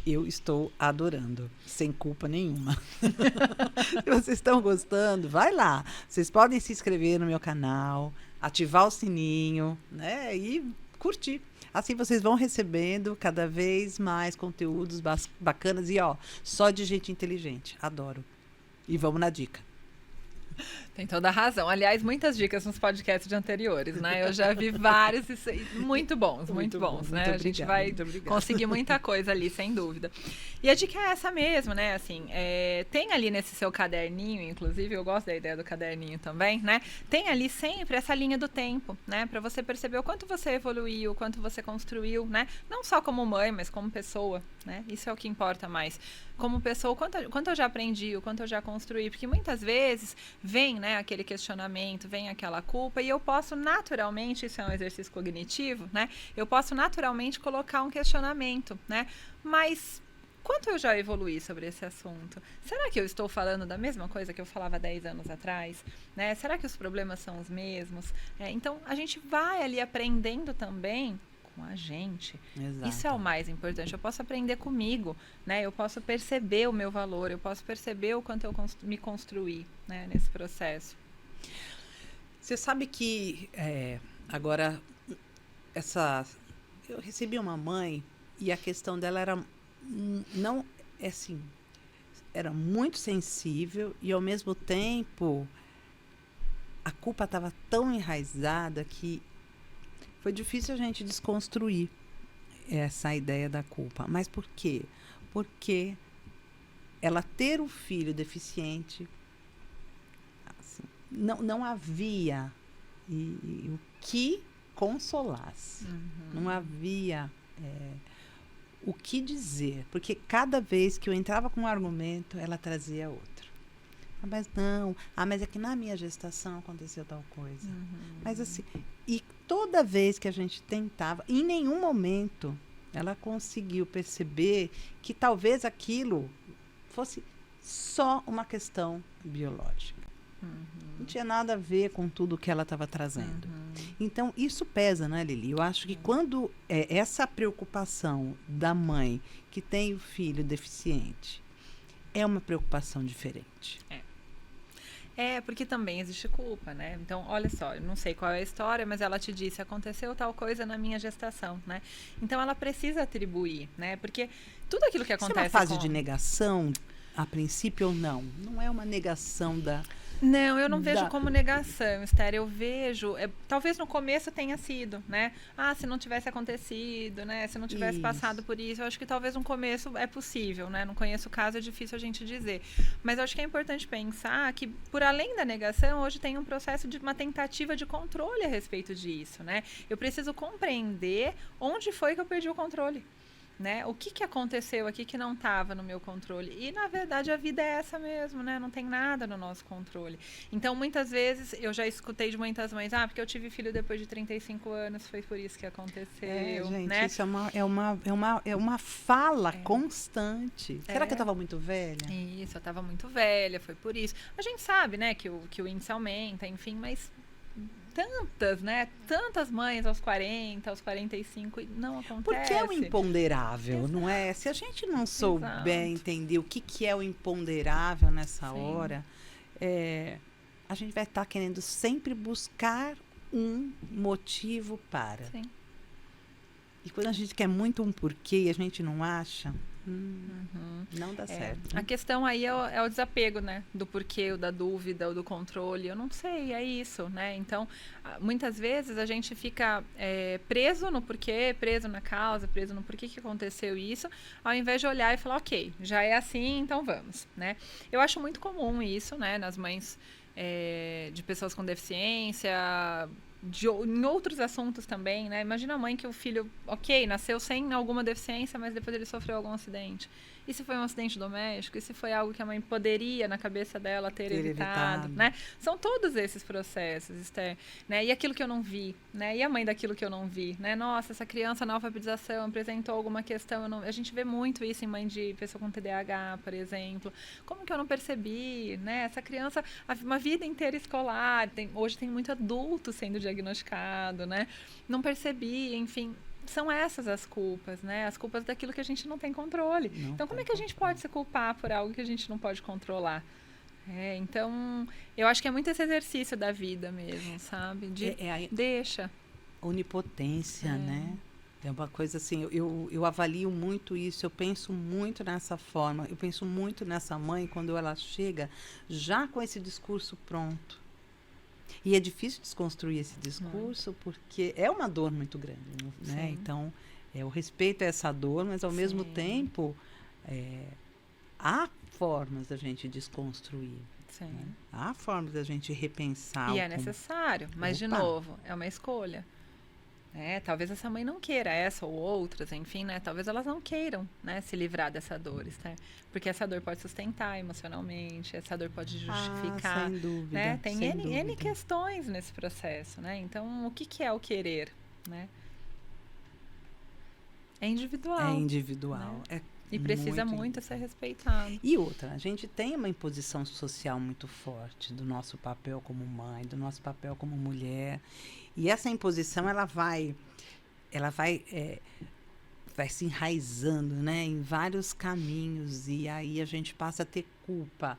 Eu estou adorando, sem culpa nenhuma. Se vocês estão gostando, vai lá. Vocês podem se inscrever no meu canal, ativar o sininho, né? E curtir. Assim vocês vão recebendo cada vez mais conteúdos bacanas e, ó, só de gente inteligente. Adoro. E vamos na dica. Tem toda a razão. Aliás, muitas dicas nos podcasts anteriores, né? Eu já vi vários muito bons, muito bons, né? A gente vai conseguir muita coisa ali, sem dúvida. E a dica é essa mesmo, né? Assim, tem ali nesse seu caderninho, inclusive, eu gosto da ideia do caderninho também, né? Tem ali sempre essa linha do tempo, né? Para você perceber o quanto você evoluiu, o quanto você construiu, né? Não só como mãe, mas como pessoa, né? Isso é o que importa mais. Como pessoa, o quanto eu já aprendi, o quanto eu já construí. Porque muitas vezes vem, né, aquele questionamento, vem aquela culpa, e eu posso naturalmente, isso é um exercício cognitivo, né? Eu posso naturalmente colocar um questionamento, né? Mas quanto eu já evoluí sobre esse assunto? Será que eu estou falando da mesma coisa que eu falava 10 anos atrás? Né? Será que os problemas são os mesmos? Então, a gente vai ali aprendendo também com a gente. Exato. Isso é o mais importante. Eu posso aprender comigo, né? Eu posso perceber o meu valor, eu posso perceber o quanto eu me construí, né, nesse processo. Você sabe que agora eu recebi uma mãe e a questão dela era era muito sensível e ao mesmo tempo a culpa estava tão enraizada que foi difícil a gente desconstruir essa ideia da culpa. Mas por quê? Porque ela ter um filho deficiente, assim, não havia o que consolasse. Uhum. Não havia o que dizer. Porque cada vez que eu entrava com um argumento, ela trazia outro. Mas não. Mas é que na minha gestação aconteceu tal coisa. Uhum. Mas assim... E toda vez que a gente tentava, em nenhum momento ela conseguiu perceber que talvez aquilo fosse só uma questão biológica. Não tinha nada a ver com tudo que ela estava trazendo. Então, isso pesa, né, Lili? Eu acho que quando essa preocupação da mãe que tem o filho deficiente é uma preocupação diferente. Porque também existe culpa, né? Então, olha só, eu não sei qual é a história, mas ela te disse, aconteceu tal coisa na minha gestação, né? Então, ela precisa atribuir, né? Porque tudo aquilo que acontece... Isso é uma fase de negação, a princípio, ou não? Não é uma negação da... Não, eu não vejo como negação, Esther. Eu vejo, talvez no começo tenha sido, né? Se não tivesse acontecido, né? Se não tivesse passado por isso, eu acho que talvez no começo é possível, né? Não conheço o caso, é difícil a gente dizer. Mas eu acho que é importante pensar que, por além da negação, hoje tem um processo de uma tentativa de controle a respeito disso, né? Eu preciso compreender onde foi que eu perdi o controle. Né? O que aconteceu aqui que não estava no meu controle? E, na verdade, a vida é essa mesmo, né? Não tem nada no nosso controle. Então, muitas vezes, eu já escutei de muitas mães, porque eu tive filho depois de 35 anos, foi por isso que aconteceu, gente, né? Isso é uma fala constante. Será que eu estava muito velha? Isso, eu estava muito velha, foi por isso. A gente sabe, né, que o índice aumenta, enfim, mas... Tantas mães aos 40, aos 45, e não acontece. Porque é o imponderável, Exato. Não é? Se a gente não souber entender o que é o imponderável nessa hora, a gente vai estar querendo sempre buscar um motivo para. Sim. E quando a gente quer muito um porquê e a gente não acha... Não dá certo. A questão aí é o desapego, né? Do porquê, ou da dúvida, ou do controle. Eu não sei, é isso, né? Então, muitas vezes a gente fica preso no porquê, preso na causa, preso no porquê que aconteceu isso, ao invés de olhar e falar, ok, já é assim, então vamos, né? Eu acho muito comum isso, né? Nas mães de pessoas com deficiência... em outros assuntos também, né? Imagina a mãe que o filho, nasceu sem alguma deficiência, mas depois ele sofreu algum acidente. E se foi um acidente doméstico? E se foi algo que a mãe poderia, na cabeça dela, ter evitado, né? São todos esses processos, Esther, né? E aquilo que eu não vi, né? E a mãe daquilo que eu não vi, né? Nossa, essa criança na alfabetização apresentou alguma questão, a gente vê muito isso em mãe de pessoa com TDAH, por exemplo. Como que eu não percebi, né? Essa criança, uma vida inteira escolar, hoje tem muito adulto sendo diagnosticado, né? Não percebi, enfim... São essas as culpas, né? As culpas daquilo que a gente não tem controle. Então, como é que a gente pode se culpar por algo que a gente não pode controlar? Então, eu acho que é muito esse exercício da vida mesmo, sabe? Deixa. Onipotência, né? É uma coisa assim, eu avalio muito isso, eu penso muito nessa forma, eu penso muito nessa mãe quando ela chega já com esse discurso pronto. E é difícil desconstruir esse discurso porque é uma dor muito grande, né? Então, o respeito a essa dor, mas ao mesmo tempo há formas da gente desconstruir. Né? Há formas da gente repensar. E é necessário, mas de novo, é uma escolha. Talvez essa mãe não queira essa ou outras, enfim, né? Talvez elas não queiram, né, se livrar dessa dor, né? Porque essa dor pode sustentar emocionalmente, essa dor pode justificar, sem dúvida, né? Tem N questões nesse processo, né? Então, o que é o querer, né? É individual. É individual, né? E precisa muito ser respeitado. E outra, a gente tem uma imposição social muito forte do nosso papel como mãe, do nosso papel como mulher. E essa imposição, ela vai se enraizando, né, em vários caminhos. E aí a gente passa a ter culpa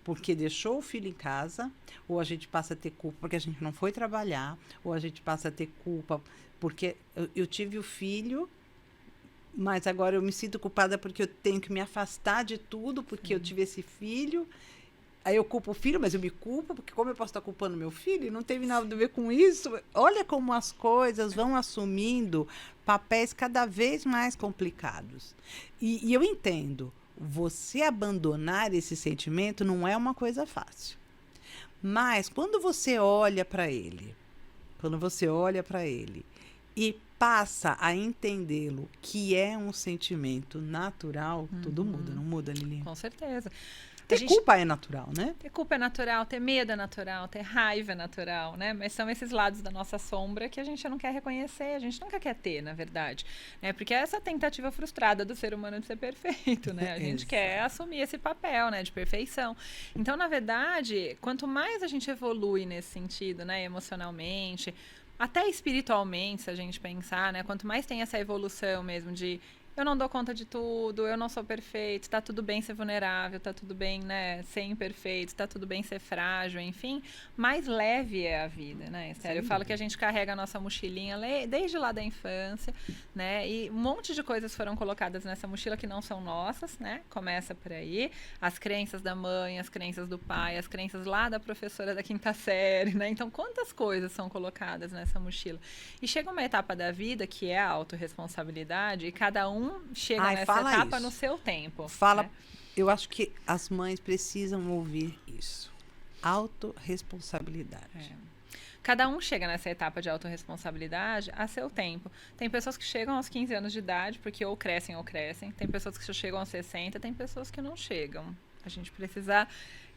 porque deixou o filho em casa, ou a gente passa a ter culpa porque a gente não foi trabalhar, ou a gente passa a ter culpa porque eu tive o filho, mas agora eu me sinto culpada porque eu tenho que me afastar de tudo, porque eu tive esse filho. Aí eu culpo o filho, mas eu me culpo, porque como eu posso estar culpando meu filho? Não teve nada a ver com isso. Olha como as coisas vão assumindo papéis cada vez mais complicados. E eu entendo, você abandonar esse sentimento não é uma coisa fácil. Mas quando você olha para ele, e passa a entendê-lo, que é um sentimento natural, tudo muda, não muda, Lili? Com certeza. Ter culpa é natural, né? Ter culpa é natural, ter medo é natural, ter raiva é natural, né? Mas são esses lados da nossa sombra que a gente não quer reconhecer, a gente nunca quer ter, na verdade. Né? Porque é essa tentativa frustrada do ser humano de ser perfeito, né? A gente quer assumir esse papel, né, de perfeição. Então, na verdade, quanto mais a gente evolui nesse sentido, né, emocionalmente, até espiritualmente, se a gente pensar, né? Quanto mais tem essa evolução mesmo de eu não dou conta de tudo, eu não sou perfeito, tá tudo bem ser vulnerável, tá tudo bem, né, ser imperfeito, tá tudo bem ser frágil, enfim, mais leve é a vida, né, Esther? Eu falo que a gente carrega a nossa mochilinha desde lá da infância, né, e um monte de coisas foram colocadas nessa mochila que não são nossas, né, começa por aí, as crenças da mãe, as crenças do pai, as crenças lá da professora da 5ª série, né, então quantas coisas são colocadas nessa mochila? E chega uma etapa da vida que é a autorresponsabilidade e cada um chega nessa etapa isso. no seu tempo. Fala, né? Eu acho que as mães precisam ouvir isso. Autorresponsabilidade. Cada um chega nessa etapa de autorresponsabilidade a seu tempo. Tem pessoas que chegam aos 15 anos de idade, porque ou crescem. Tem pessoas que chegam aos 60, tem pessoas que não chegam. A gente precisa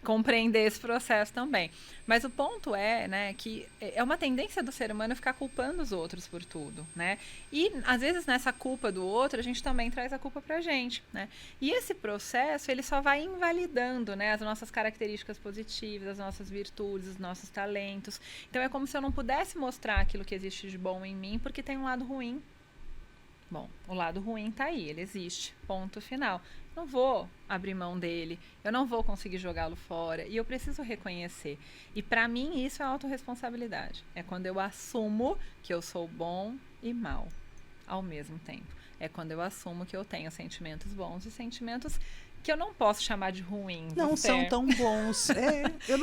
compreender esse processo também. Mas o ponto é, né, que é uma tendência do ser humano ficar culpando os outros por tudo, né? E, às vezes, nessa culpa do outro, a gente também traz a culpa pra gente, né? E esse processo, ele só vai invalidando, né, as nossas características positivas, as nossas virtudes, os nossos talentos. Então, é como se eu não pudesse mostrar aquilo que existe de bom em mim, porque tem um lado ruim. Bom, o lado ruim tá aí, ele existe, ponto final. Não vou abrir mão dele, eu não vou conseguir jogá-lo fora e eu preciso reconhecer. E para mim isso é autorresponsabilidade. É quando eu assumo que eu sou bom e mal ao mesmo tempo. É quando eu assumo que eu tenho sentimentos bons e sentimentos que eu não posso chamar de ruins. Não são tão bons.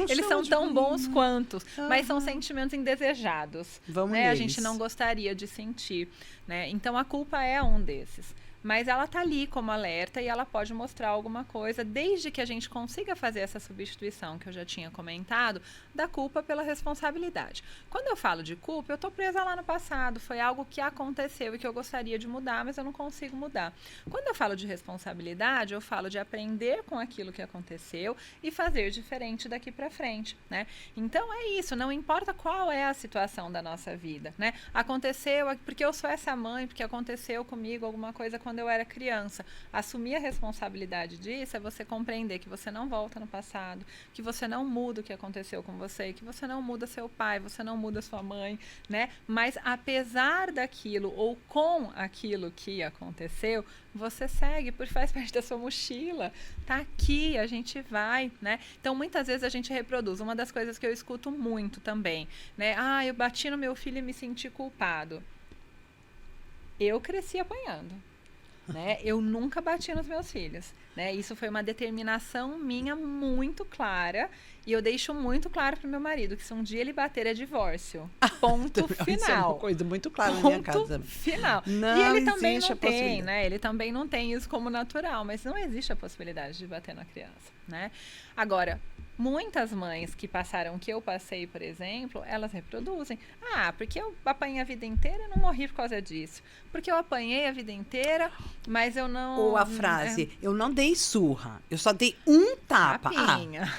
Eles são tão bons quanto, mas são sentimentos indesejados. Vamos né? A gente não gostaria de sentir. Né? Então, a culpa é um desses. Mas ela tá ali como alerta e ela pode mostrar alguma coisa, desde que a gente consiga fazer essa substituição que eu já tinha comentado, da culpa pela responsabilidade. Quando eu falo de culpa, eu tô presa lá no passado, foi algo que aconteceu e que eu gostaria de mudar, mas eu não consigo mudar. Quando eu falo de responsabilidade, eu falo de aprender com aquilo que aconteceu e fazer diferente daqui para frente, né? Então é isso, não importa qual é a situação da nossa vida, né? Aconteceu porque eu sou essa mãe, porque aconteceu comigo alguma coisa quando eu era criança. Assumir a responsabilidade disso é você compreender que você não volta no passado, que você não muda o que aconteceu com você, que você não muda seu pai, você não muda sua mãe, né? Mas apesar daquilo ou com aquilo que aconteceu, você segue, porque faz parte da sua mochila, tá aqui, a gente vai, né? Então, muitas vezes a gente reproduz. Uma das coisas que eu escuto muito também, né? Ah, eu bati no meu filho e me senti culpado. Eu cresci apanhando. Né? Eu nunca bati nos meus filhos, né? Isso foi uma determinação minha muito clara e eu deixo muito claro para o meu marido que se um dia ele bater é divórcio, ponto final. Isso é uma coisa muito clara na minha casa. Ponto final. Não e ele também não tem, possibilidade. né? Ele também não tem isso como natural, mas não existe a possibilidade de bater na criança, né? Agora, muitas mães que passaram o que eu passei, por exemplo, elas reproduzem. Ah, porque eu apanhei a vida inteira e não morri por causa disso. Porque eu apanhei a vida inteira, mas eu não... Ou a frase, eu não dei surra, eu só dei um tapa. Tapinha.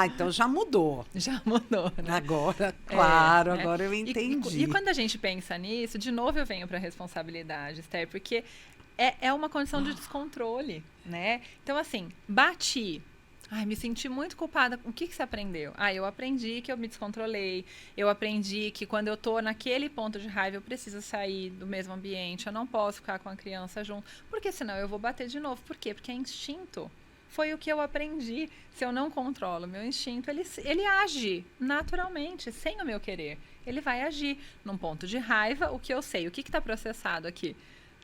Então já mudou. Já mudou, né? Agora, claro, agora eu entendi. E quando a gente pensa nisso, de novo eu venho para a responsabilidade, Esther, porque é uma condição de descontrole, né? Então, assim, bati... Ai, me senti muito culpada. O que você aprendeu? Eu aprendi que eu me descontrolei. Eu aprendi que quando eu tô naquele ponto de raiva, eu preciso sair do mesmo ambiente. Eu não posso ficar com a criança junto. Porque senão eu vou bater de novo. Por quê? Porque é instinto. Foi o que eu aprendi. Se eu não controlo meu instinto, ele age naturalmente, sem o meu querer. Ele vai agir. Num ponto de raiva, o que eu sei? O que está processado aqui?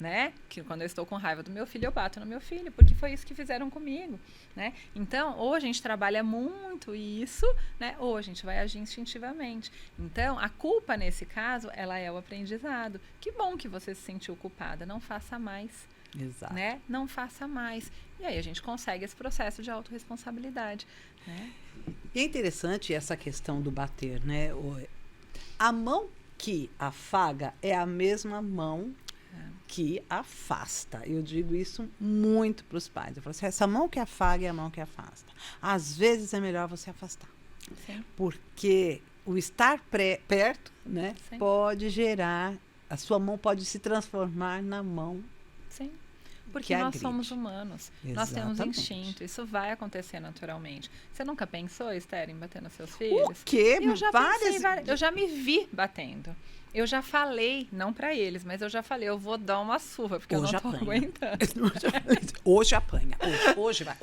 Né? Que quando eu estou com raiva do meu filho, eu bato no meu filho, porque foi isso que fizeram comigo, né? Então, ou a gente trabalha muito isso, né? Ou a gente vai agir instintivamente. Então, a culpa nesse caso, ela é o aprendizado. Que bom que você se sentiu culpada, não faça mais. Exato. Né? Não faça mais. E aí a gente consegue esse processo de autorresponsabilidade, né? E é interessante essa questão do bater, né? A mão que afaga é a mesma mão que afasta. Eu digo isso muito para os pais. Eu falo assim, essa mão que afaga é a mão que afasta. Às vezes é melhor você afastar. Sim. Porque o estar perto, né, Sim. pode gerar, a sua mão pode se transformar na mão. Sim. Porque Que nós agride. somos humanos. Nós temos Exatamente. instinto. Isso vai acontecer naturalmente. Você nunca pensou, Esther, em bater nos seus filhos? O quê? Eu já Várias... eu já me vi batendo. Eu já falei, não pra eles, mas eu já falei, eu vou dar uma surra, porque Hoje eu não tô apanha. aguentando. Hoje apanha. Hoje vai.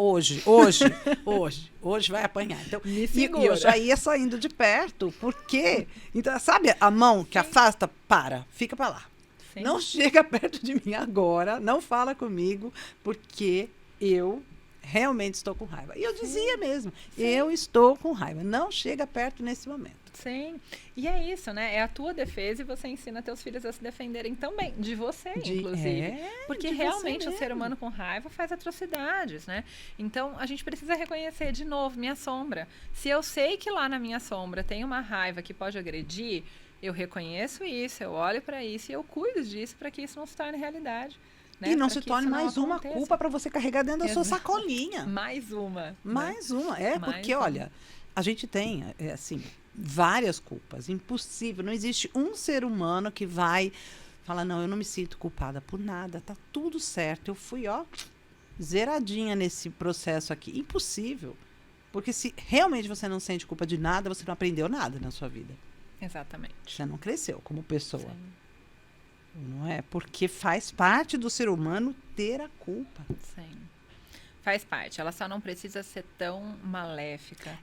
Hoje vai apanhar. Então, Me e segura. eu já ia saindo de perto, porque... Então, sabe a mão que afasta? Para, fica para lá. Sim. Não chega perto de mim agora, não fala comigo, porque eu realmente estou com raiva. E eu dizia mesmo, eu estou com raiva. Não chega perto nesse momento. Sim. E é isso, né? É a tua defesa e você ensina teus filhos a se defenderem também, de você, inclusive. Porque de realmente você o ser mesmo. humano com raiva faz atrocidades, né? Então a gente precisa reconhecer, de novo, minha sombra. Se eu sei que lá na minha sombra tem uma raiva que pode agredir, eu reconheço isso, eu olho para isso e eu cuido disso para que isso não se torne realidade. Né? E não Pra se que torne isso não mais uma aconteça. culpa para você carregar dentro da sua Exato. sacolinha. Mais uma. Mais né? uma. É, Mais porque, uma. olha, a gente tem, assim, várias culpas. Impossível. Não existe um ser humano que vai falar, não, eu não me sinto culpada por nada, tá tudo certo. Eu fui, ó, zeradinha nesse processo aqui. Impossível. Porque se realmente você não sente culpa de nada, você não aprendeu nada na sua vida. Exatamente. Você não cresceu como pessoa. Sim. Não é? Porque faz parte do ser humano ter a culpa. Sim. Faz parte. Ela só não precisa ser tão maléfica.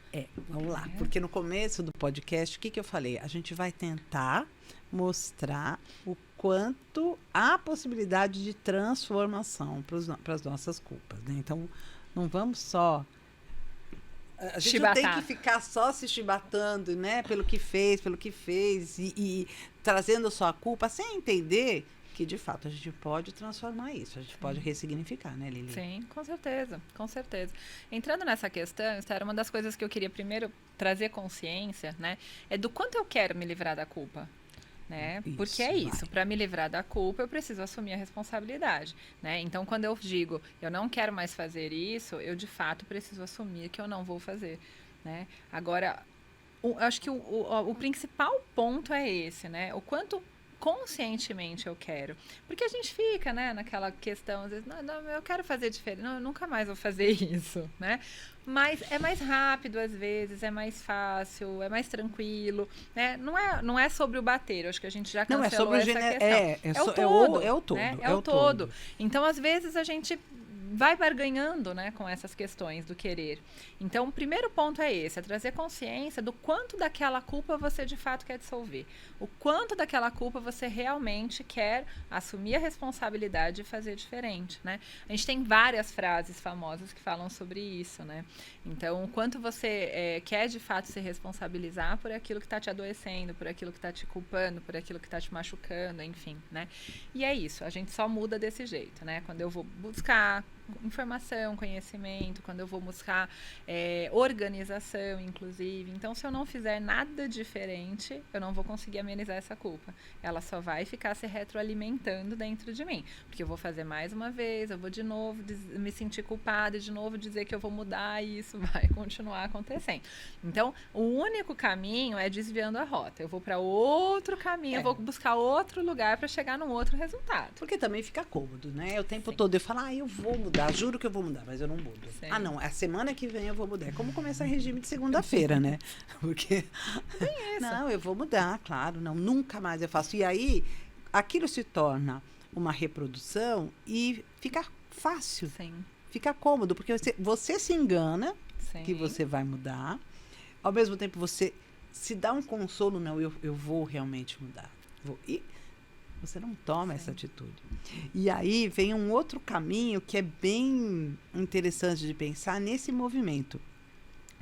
Vamos lá. Porque no começo do podcast, o que eu falei? A gente vai tentar mostrar o quanto há possibilidade de transformação para as nossas culpas. Né? Então, não vamos só... A gente não tem que ficar só se chibatando, né? Pelo que fez e trazendo só a culpa, sem entender que, de fato, a gente pode transformar isso. A gente pode ressignificar, né, Lili? Sim, com certeza, com certeza. Entrando nessa questão, Esther, uma das coisas que eu queria primeiro trazer consciência, né? É do quanto eu quero me livrar da culpa. Né? Porque é isso, para me livrar da culpa eu preciso assumir a responsabilidade, né? Então quando eu digo eu não quero mais fazer isso, eu de fato preciso assumir que eu não vou fazer, né? Agora, acho que o principal ponto é esse, né? O quanto conscientemente eu quero, porque a gente fica, né, naquela questão, às vezes, não, eu quero fazer diferente, não, eu nunca mais vou fazer isso, né? Mas é mais rápido às vezes, é mais fácil, é mais tranquilo, né? Não é sobre o bater, eu acho que a gente já cancelou essa questão. É o todo. Né? É o todo. Então, às vezes, a gente vai barganhando, né, com essas questões do querer. Então, o primeiro ponto é esse, é trazer consciência do quanto daquela culpa você de fato quer dissolver. O quanto daquela culpa você realmente quer assumir a responsabilidade de fazer diferente, né? A gente tem várias frases famosas que falam sobre isso, né? Então, o quanto você quer de fato se responsabilizar por aquilo que está te adoecendo, por aquilo que está te culpando, por aquilo que está te machucando, enfim, né? E é isso, a gente só muda desse jeito, né? Quando eu vou buscar informação, conhecimento, quando eu vou buscar organização, inclusive. Então, se eu não fizer nada diferente, eu não vou conseguir amenizar essa culpa. Ela só vai ficar se retroalimentando dentro de mim. Porque eu vou fazer mais uma vez, eu vou de novo me sentir culpada, de novo dizer que eu vou mudar e isso vai continuar acontecendo. Então, o único caminho é desviando a rota. Eu vou para outro caminho, eu vou buscar outro lugar para chegar num outro resultado. Porque também fica cômodo, né? O tempo todo eu falo, eu vou mudar, juro que eu vou mudar, mas eu não mudo. Sim. Não, a semana que vem eu vou mudar. É como começar regime de segunda-feira, né? Porque, não, eu vou mudar, claro, não, nunca mais eu faço. E aí, aquilo se torna uma reprodução e fica fácil, Sim. fica cômodo, porque você se engana Sim. que você vai mudar, ao mesmo tempo você se dá um consolo, não, eu vou realmente mudar. E você não toma essa atitude. E aí vem um outro caminho que é bem interessante de pensar nesse movimento.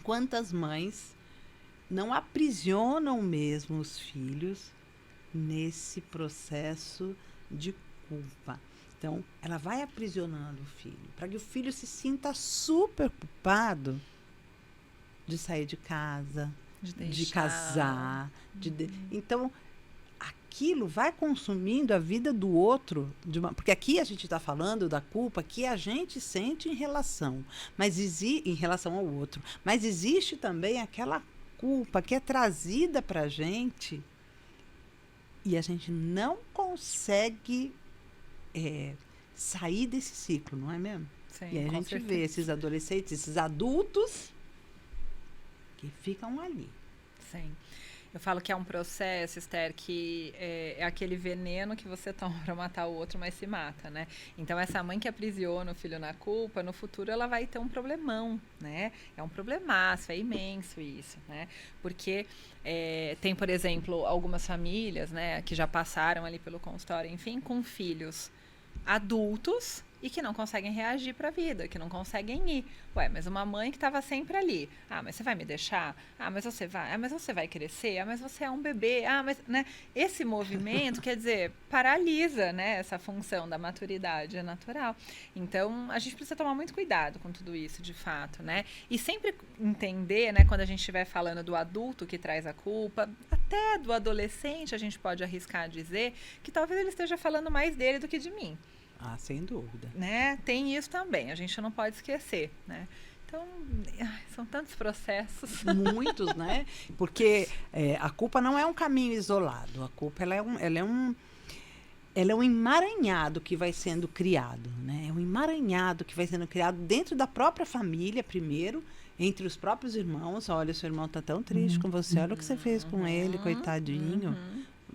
Quantas mães não aprisionam mesmo os filhos nesse processo de culpa? Então, ela vai aprisionando o filho, para que o filho se sinta super culpado de sair de casa, de casar. Então, aquilo vai consumindo a vida do outro. Porque aqui a gente está falando da culpa que a gente sente em relação ao outro. Mas existe também aquela culpa que é trazida para a gente e a gente não consegue sair desse ciclo, não é mesmo? Sim, e aí a gente certeza. vê esses adolescentes, esses adultos que ficam ali. Sim. Eu falo que é um processo, Esther, que é aquele veneno que você toma para matar o outro, mas se mata, né? Então, essa mãe que aprisiona o filho na culpa, no futuro ela vai ter um problemão, né? É um problemaço, é imenso isso, né? Porque tem, por exemplo, algumas famílias, né, que já passaram ali pelo consultório, enfim, com filhos adultos e que não conseguem reagir para a vida, que não conseguem ir. Ué, mas uma mãe que estava sempre ali. Ah, mas você vai me deixar? Ah, mas você vai. Ah, mas você vai crescer? Ah, mas você é um bebê. Ah, mas, né? Esse movimento, quer dizer, paralisa, né, essa função da maturidade, é natural. Então, a gente precisa tomar muito cuidado com tudo isso, de fato, né? E sempre entender, né, quando a gente estiver falando do adulto que traz a culpa, até do adolescente, a gente pode arriscar dizer que talvez ele esteja falando mais dele do que de mim. Ah, sem dúvida. Né? Tem isso também, a gente não pode esquecer, né? Então, são tantos processos. Muitos, né? Porque a culpa não é um caminho isolado. A culpa ela é um emaranhado que vai sendo criado, né? É um emaranhado que vai sendo criado dentro da própria família, primeiro, entre os próprios irmãos. Olha, seu irmão está tão triste com você, olha o que você fez com ele, coitadinho.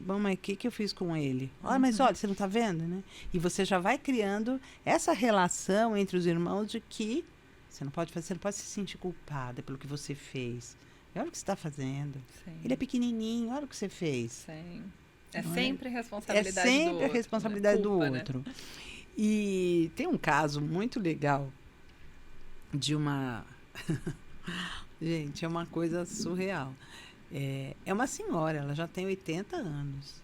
Bom, mas o que eu fiz com ele? Olha, mas olha, você não está vendo, né? E você já vai criando essa relação entre os irmãos de que você não pode se sentir culpada pelo que você fez. Olha o que você está fazendo. Sim. Ele é pequenininho, olha o que você fez. Sim. É Não sempre responsabilidade do outro. É sempre a responsabilidade do culpa, outro. Né? E tem um caso muito legal de uma... Gente, é uma coisa surreal. É uma senhora, ela já tem 80 anos.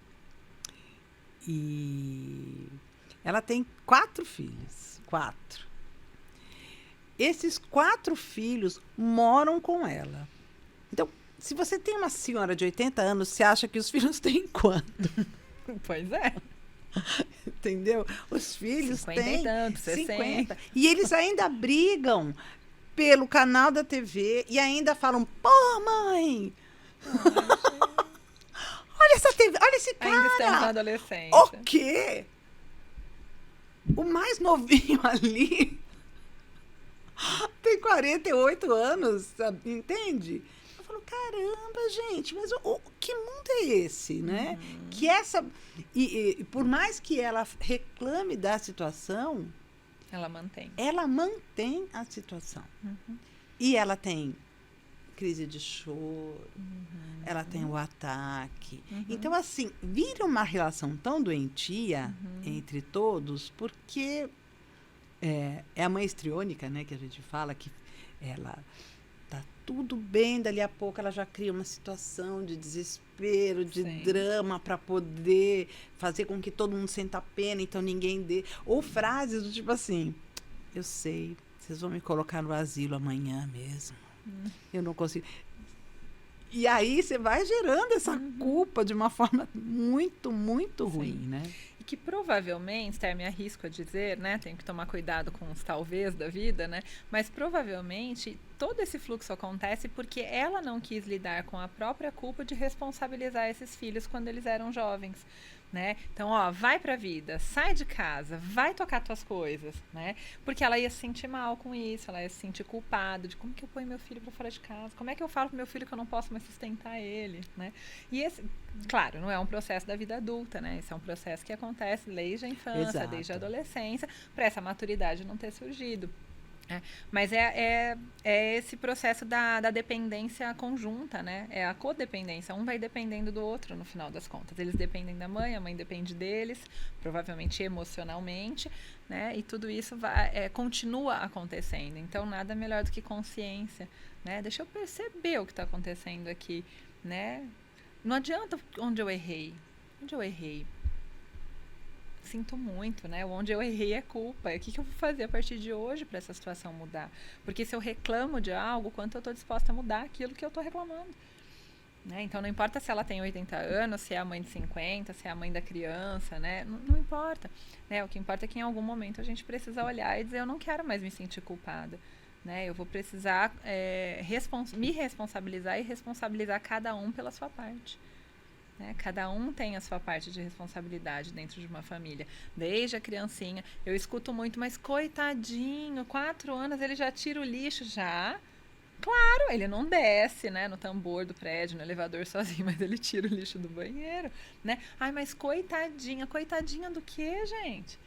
E ela tem 4 filhos. 4. Esses 4 filhos moram com ela. Então, se você tem uma senhora de 80 anos, você acha que os filhos têm quanto? Pois é. Entendeu? Os filhos 50 têm e tanto, 60. E eles ainda brigam pelo canal da TV e ainda falam: pô, mãe! Olha essa TV, olha esse cara! Ainda estamos na adolescência. O quê? O mais novinho ali tem 48 anos, sabe? Entende? Eu falo, caramba, gente, mas que mundo é esse, né? Que essa... E por mais que ela reclame da situação... Ela mantém. Ela mantém a situação. E ela tem crise de choro, ela tem o ataque. Então, assim, vira uma relação tão doentia entre todos, porque é a mãe histriônica, né, que a gente fala, que ela tá tudo bem, dali a pouco ela já cria uma situação de desespero, de drama, para poder fazer com que todo mundo sinta pena, então ninguém dê. Ou frases do tipo assim: eu sei, vocês vão me colocar no asilo amanhã mesmo. Eu não consigo. E aí você vai gerando essa culpa de uma forma muito, muito ruim, né? E que provavelmente, Esther, me arrisco a dizer, né? Tenho que tomar cuidado com os talvez da vida, né? Mas provavelmente todo esse fluxo acontece porque ela não quis lidar com a própria culpa de responsabilizar esses filhos quando eles eram jovens. Né? Então, vai pra vida, sai de casa, vai tocar tuas coisas, né? Porque ela ia se sentir mal com isso, ela ia se sentir culpada de como que eu ponho meu filho pra fora de casa, como é que eu falo pro meu filho que eu não posso mais sustentar ele, né? E esse, claro, não é um processo da vida adulta, né? Esse é um processo que acontece desde a infância, Exato. Desde a adolescência, para essa maturidade não ter surgido. Mas é esse processo da dependência conjunta, né? É a codependência. Um vai dependendo do outro, no final das contas. Eles dependem da mãe, a mãe depende deles, provavelmente emocionalmente, né? E tudo isso continua acontecendo. Então, nada melhor do que consciência, né? Deixa eu perceber o que está acontecendo aqui, né? Não adianta onde eu errei. Onde eu errei? Sinto muito, né? Onde eu errei é culpa. O que eu vou fazer a partir de hoje para essa situação mudar? Porque se eu reclamo de algo, quanto eu estou disposta a mudar aquilo que eu estou reclamando? Né? Então, não importa se ela tem 80 anos, se é a mãe de 50, se é a mãe da criança, né? Não importa. Né? O que importa é que em algum momento a gente precisa olhar e dizer, eu não quero mais me sentir culpada. Né? Eu vou precisar me responsabilizar e responsabilizar cada um pela sua parte. Né? Cada um tem a sua parte de responsabilidade dentro de uma família. Desde a criancinha, eu escuto muito, mas coitadinho, 4 anos ele já tira o lixo já. Claro, ele não desce, né, no tambor do prédio, no elevador sozinho, mas ele tira o lixo do banheiro, né? Ai, mas coitadinha do quê, gente?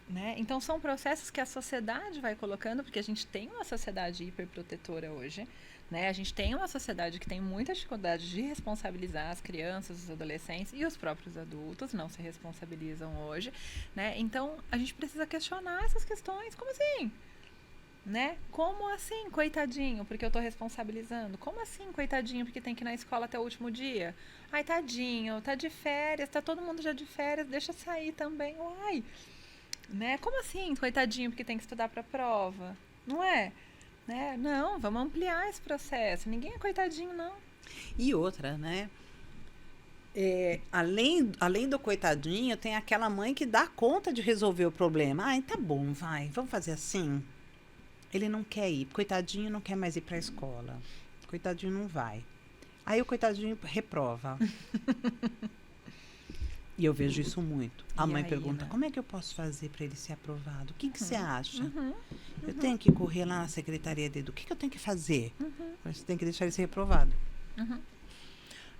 Né? Então, são processos que a sociedade vai colocando, porque a gente tem uma sociedade hiperprotetora hoje, né? A gente tem uma sociedade que tem muita dificuldade de responsabilizar as crianças, os adolescentes e os próprios adultos, não se responsabilizam hoje, né? Então, a gente precisa questionar essas questões. Como assim? Né? Como assim, coitadinho, porque eu tô responsabilizando? Como assim, coitadinho, porque tem que ir na escola até o último dia? Ai, tadinho, tá de férias, tá todo mundo já de férias, deixa sair também. Uai, né? Como assim, coitadinho, porque tem que estudar pra prova? Não é? Né? Não, vamos ampliar esse processo. Ninguém é coitadinho, não. E outra, né? Além do coitadinho, tem aquela mãe que dá conta de resolver o problema. Ai, tá bom, vai, vamos fazer assim. Ele não quer ir, coitadinho não quer mais ir para a escola. Coitadinho não vai. Aí o coitadinho reprova. E eu vejo isso muito. A mãe pergunta, como é que eu posso fazer para ele ser aprovado? O que você acha? Eu tenho que correr lá na Secretaria de Educação. O que eu tenho que fazer? Você tem que deixar ele ser reprovado.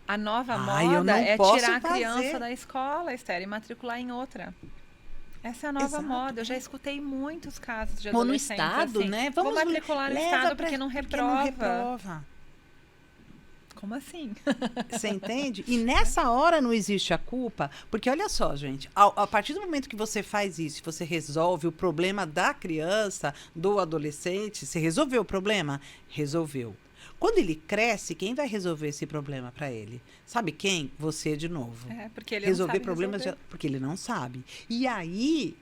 A nova moda é tirar a criança da escola, Esther, e matricular em outra. Essa é a nova moda. Eu já escutei muitos casos de adolescentes. Ou no estado, assim, né? Vamos matricular no estado porque não reprova. Como assim? Você entende? E nessa hora não existe a culpa, porque olha só, gente, a partir do momento que você faz isso, você resolve o problema da criança, do adolescente, você resolveu o problema? Resolveu. Quando ele cresce, quem vai resolver esse problema para ele? Sabe quem? Você de novo. Porque ele resolver não sabe problemas porque ele não sabe. E aí,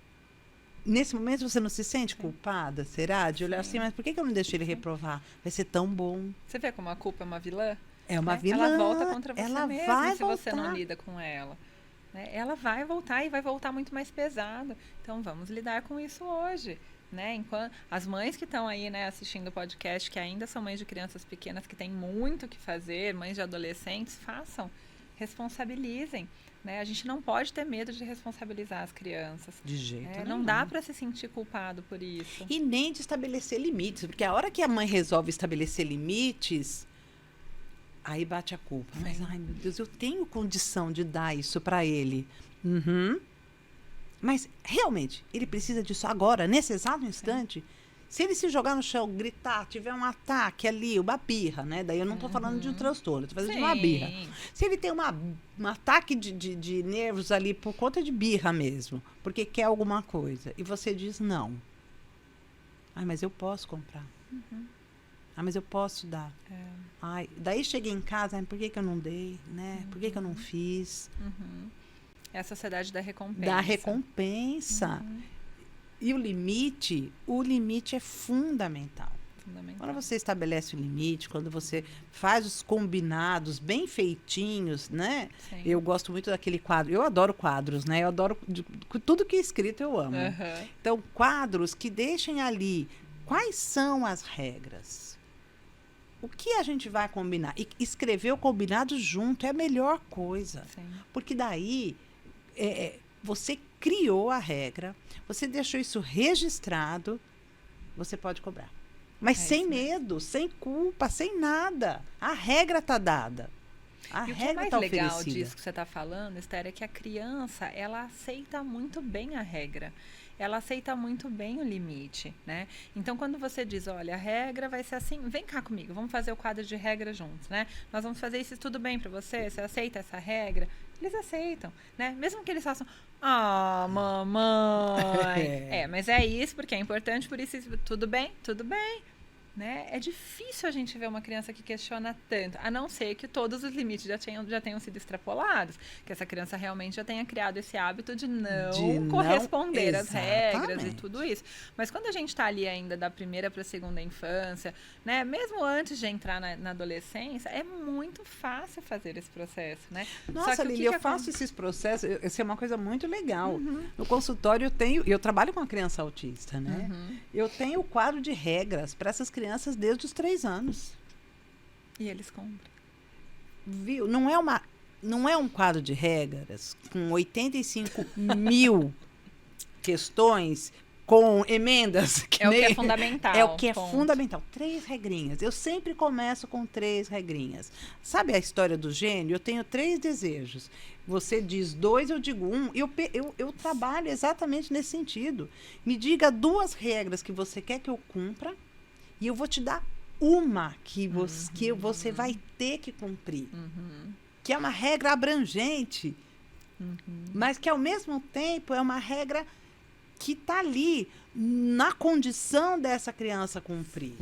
nesse momento, você não se sente culpada, será? De olhar assim, mas por que eu não deixei ele reprovar? Vai ser tão bom. Você vê como a culpa é uma vilã? É uma vilã. Ela volta contra você mesmo vai se voltar. Você não lida com ela. Né? Ela vai voltar e vai voltar muito mais pesada. Então, vamos lidar com isso hoje. Né? Enquanto as mães que estão aí, né, assistindo o podcast, que ainda são mães de crianças pequenas, que têm muito o que fazer, mães de adolescentes, façam, responsabilizem. Né? A gente não pode ter medo de responsabilizar as crianças. De jeito nenhum. Não dá para se sentir culpado por isso. E nem de estabelecer limites, porque a hora que a mãe resolve estabelecer limites, aí bate a culpa. Mas, ai meu Deus, eu tenho condição de dar isso para ele. Mas, realmente, ele precisa disso agora, nesse exato instante? Se ele se jogar no chão, gritar, tiver um ataque ali, uma birra, né? Daí eu não estou falando de um transtorno, estou falando de uma birra. Se ele tem um ataque de nervos ali por conta de birra mesmo, porque quer alguma coisa, e você diz não. Ai, mas eu posso comprar. Ah, mas eu posso dar. Ai, daí cheguei em casa, ai, por que eu não dei, né? Por que eu não fiz? É a sociedade da recompensa. Da recompensa. E o limite é fundamental. Quando você estabelece o limite, quando você faz os combinados bem feitinhos, né? Sim. Eu gosto muito daquele quadro. Eu adoro quadros, né? Eu adoro tudo que é escrito, eu amo. Então, quadros que deixem ali quais são as regras. O que a gente vai combinar? E escrever o combinado junto é a melhor coisa. Sim. Porque daí você criou a regra, você deixou isso registrado, você pode cobrar. Mas sem medo, sem culpa, sem nada. A regra está dada. A regra está oferecida. O que é mais legal disso que você está falando, Esther, é que a criança, ela aceita muito bem a regra. Ela aceita muito bem o limite, né? Então, quando você diz, olha, a regra vai ser assim, vem cá comigo, vamos fazer o quadro de regra juntos, né? Nós vamos fazer isso tudo bem para você? Você aceita essa regra? Eles aceitam, né? Mesmo que eles façam, mamãe. Mas é isso, porque é importante, por isso, tudo bem? Tudo bem. né? É difícil a gente ver uma criança que questiona tanto, a não ser que todos os limites já tenham sido extrapolados, que essa criança realmente já tenha criado esse hábito de não corresponder às regras e tudo isso. Mas quando a gente está ali ainda da primeira para a segunda infância, né? Mesmo antes de entrar na adolescência, é muito fácil fazer esse processo, né? Nossa, Lili, eu faço esses processos, isso é uma coisa muito legal. No consultório eu trabalho com a criança autista, né? Eu tenho o quadro de regras para essas crianças desde os 3 anos. E eles compram. Viu? Não é um quadro de regras com 85 mil questões com emendas. O que é fundamental. É o que é fundamental. 3 regrinhas. Eu sempre começo com 3 regrinhas. Sabe a história do gênio? Eu tenho 3 desejos. Você diz 2, eu digo 1. Eu trabalho exatamente nesse sentido. Me diga 2 regras que você quer que eu cumpra e eu vou te dar uma que você vai ter que cumprir. Que é uma regra abrangente, mas que, ao mesmo tempo, é uma regra que está ali na condição dessa criança cumprir.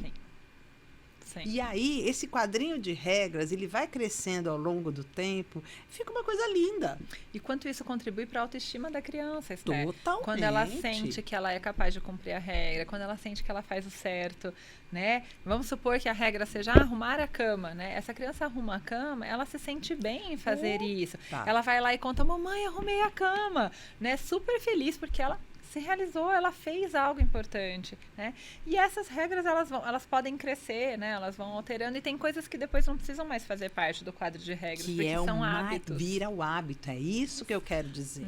Sim. E aí, esse quadrinho de regras, ele vai crescendo ao longo do tempo, fica uma coisa linda. E quanto isso contribui para a autoestima da criança, Esther? Totalmente. Quando ela sente que ela é capaz de cumprir a regra, quando ela sente que ela faz o certo, né? Vamos supor que a regra seja arrumar a cama, né? Essa criança arruma a cama, ela se sente bem em fazer isso. Ela vai lá e conta, mamãe, arrumei a cama, né? Super feliz, porque ela se realizou, ela fez algo importante, né? E essas regras, elas podem crescer, né? Elas vão alterando, e tem coisas que depois não precisam mais fazer parte do quadro de regras, porque são hábitos. Vira o hábito, é isso que eu quero dizer.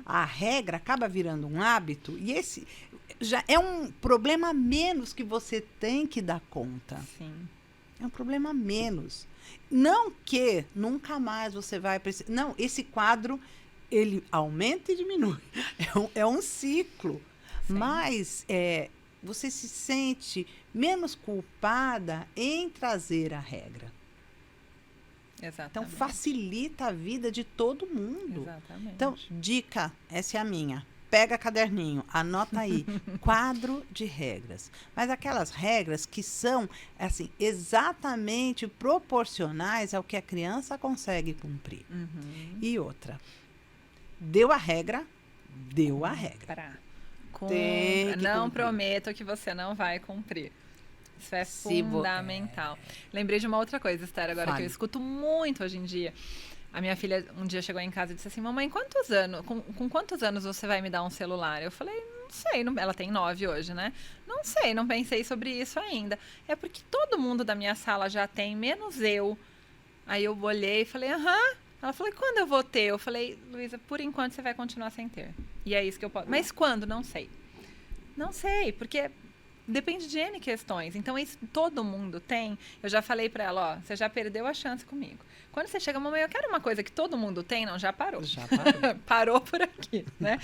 A regra acaba virando um hábito, e esse já é um problema a menos que você tem que dar conta. Sim. É um problema a menos. Não que nunca mais você vai precisar. Não, esse quadro ele aumenta e diminui. É um ciclo. Sim. Mas você se sente menos culpada em trazer a regra. Exatamente. Então, facilita a vida de todo mundo. Exatamente. Então, dica, essa é a minha. Pega caderninho, anota aí. Quadro de regras. Mas aquelas regras que são, assim, exatamente proporcionais ao que a criança consegue cumprir. E outra. Deu a regra, deu a regra. Não prometo que você não vai cumprir. Isso é fundamental. Lembrei de uma outra coisa, Esther, agora que eu escuto muito hoje em dia. A minha filha um dia chegou em casa e disse assim, mamãe, com quantos anos você vai me dar um celular? Eu falei, não sei, ela tem 9 hoje, né? Não sei, não pensei sobre isso ainda. É porque todo mundo da minha sala já tem, menos eu. Aí eu olhei e falei, Ela falou, e quando eu vou ter? Eu falei, Luísa, por enquanto você vai continuar sem ter. E é isso que eu posso. Mas quando? Não sei. Não sei, porque depende de N questões. Então, isso todo mundo tem. Eu já falei pra ela, você já perdeu a chance comigo. Quando você chega, mamãe, eu quero uma coisa que todo mundo tem. Não, já parou. Já parou. Parou por aqui, né?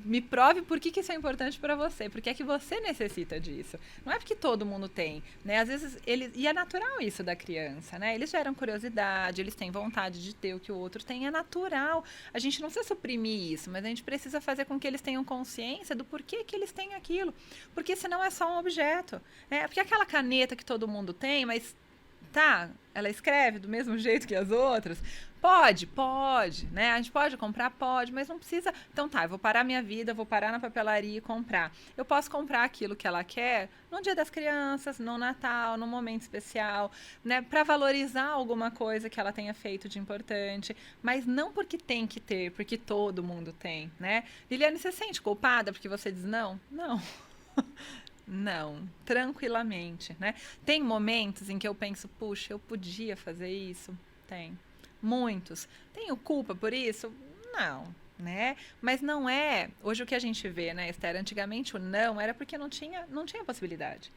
Me prove por que isso é importante pra você. Porque é que você necessita disso. Não é porque todo mundo tem, né? Às vezes, e é natural isso da criança, né? Eles geram curiosidade, eles têm vontade de ter o que o outro tem. É natural. A gente não precisa suprimir isso, mas a gente precisa fazer com que eles tenham consciência do porquê que eles têm aquilo. Porque senão é só um objeto, né? Porque aquela caneta que todo mundo tem, mas ela escreve do mesmo jeito que as outras? Pode, né? A gente pode comprar? Pode, mas não precisa. Então eu vou parar minha vida, vou parar na papelaria e comprar. Eu posso comprar aquilo que ela quer no Dia das Crianças, no Natal, num momento especial, né? Para valorizar alguma coisa que ela tenha feito de importante, mas não porque tem que ter, porque todo mundo tem, né? Liliane, você se sente culpada porque você diz não? Não. Não, tranquilamente, né? Tem momentos em que eu penso, puxa, eu podia fazer isso? Tem. Muitos. Tenho culpa por isso? Não, né? Mas não é... Hoje o que a gente vê, né, Esther? Antigamente o não era porque não tinha possibilidade.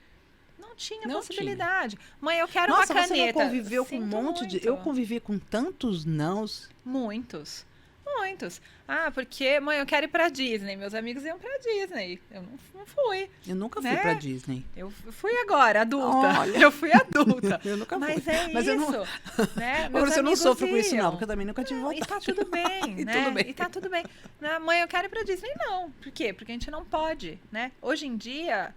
Não tinha possibilidade. Mãe, eu quero uma caneta. Nossa, você não conviveu com um monte de... Eu convivi com tantos nãos. Muitos. Porque, mãe, eu quero ir pra Disney. Meus amigos iam pra Disney. Eu não fui. Eu nunca fui pra Disney. Eu fui agora, adulta. Olha. Eu fui adulta. Eu nunca fui. Mas é Mas isso. Eu não... Né? Agora, eu não sofro com isso, não. Porque eu também nunca tive vontade. E tá tudo bem, né? E tá tudo bem. Mãe, eu quero ir pra Disney. Não. Por quê? Porque a gente não pode, né? Hoje em dia...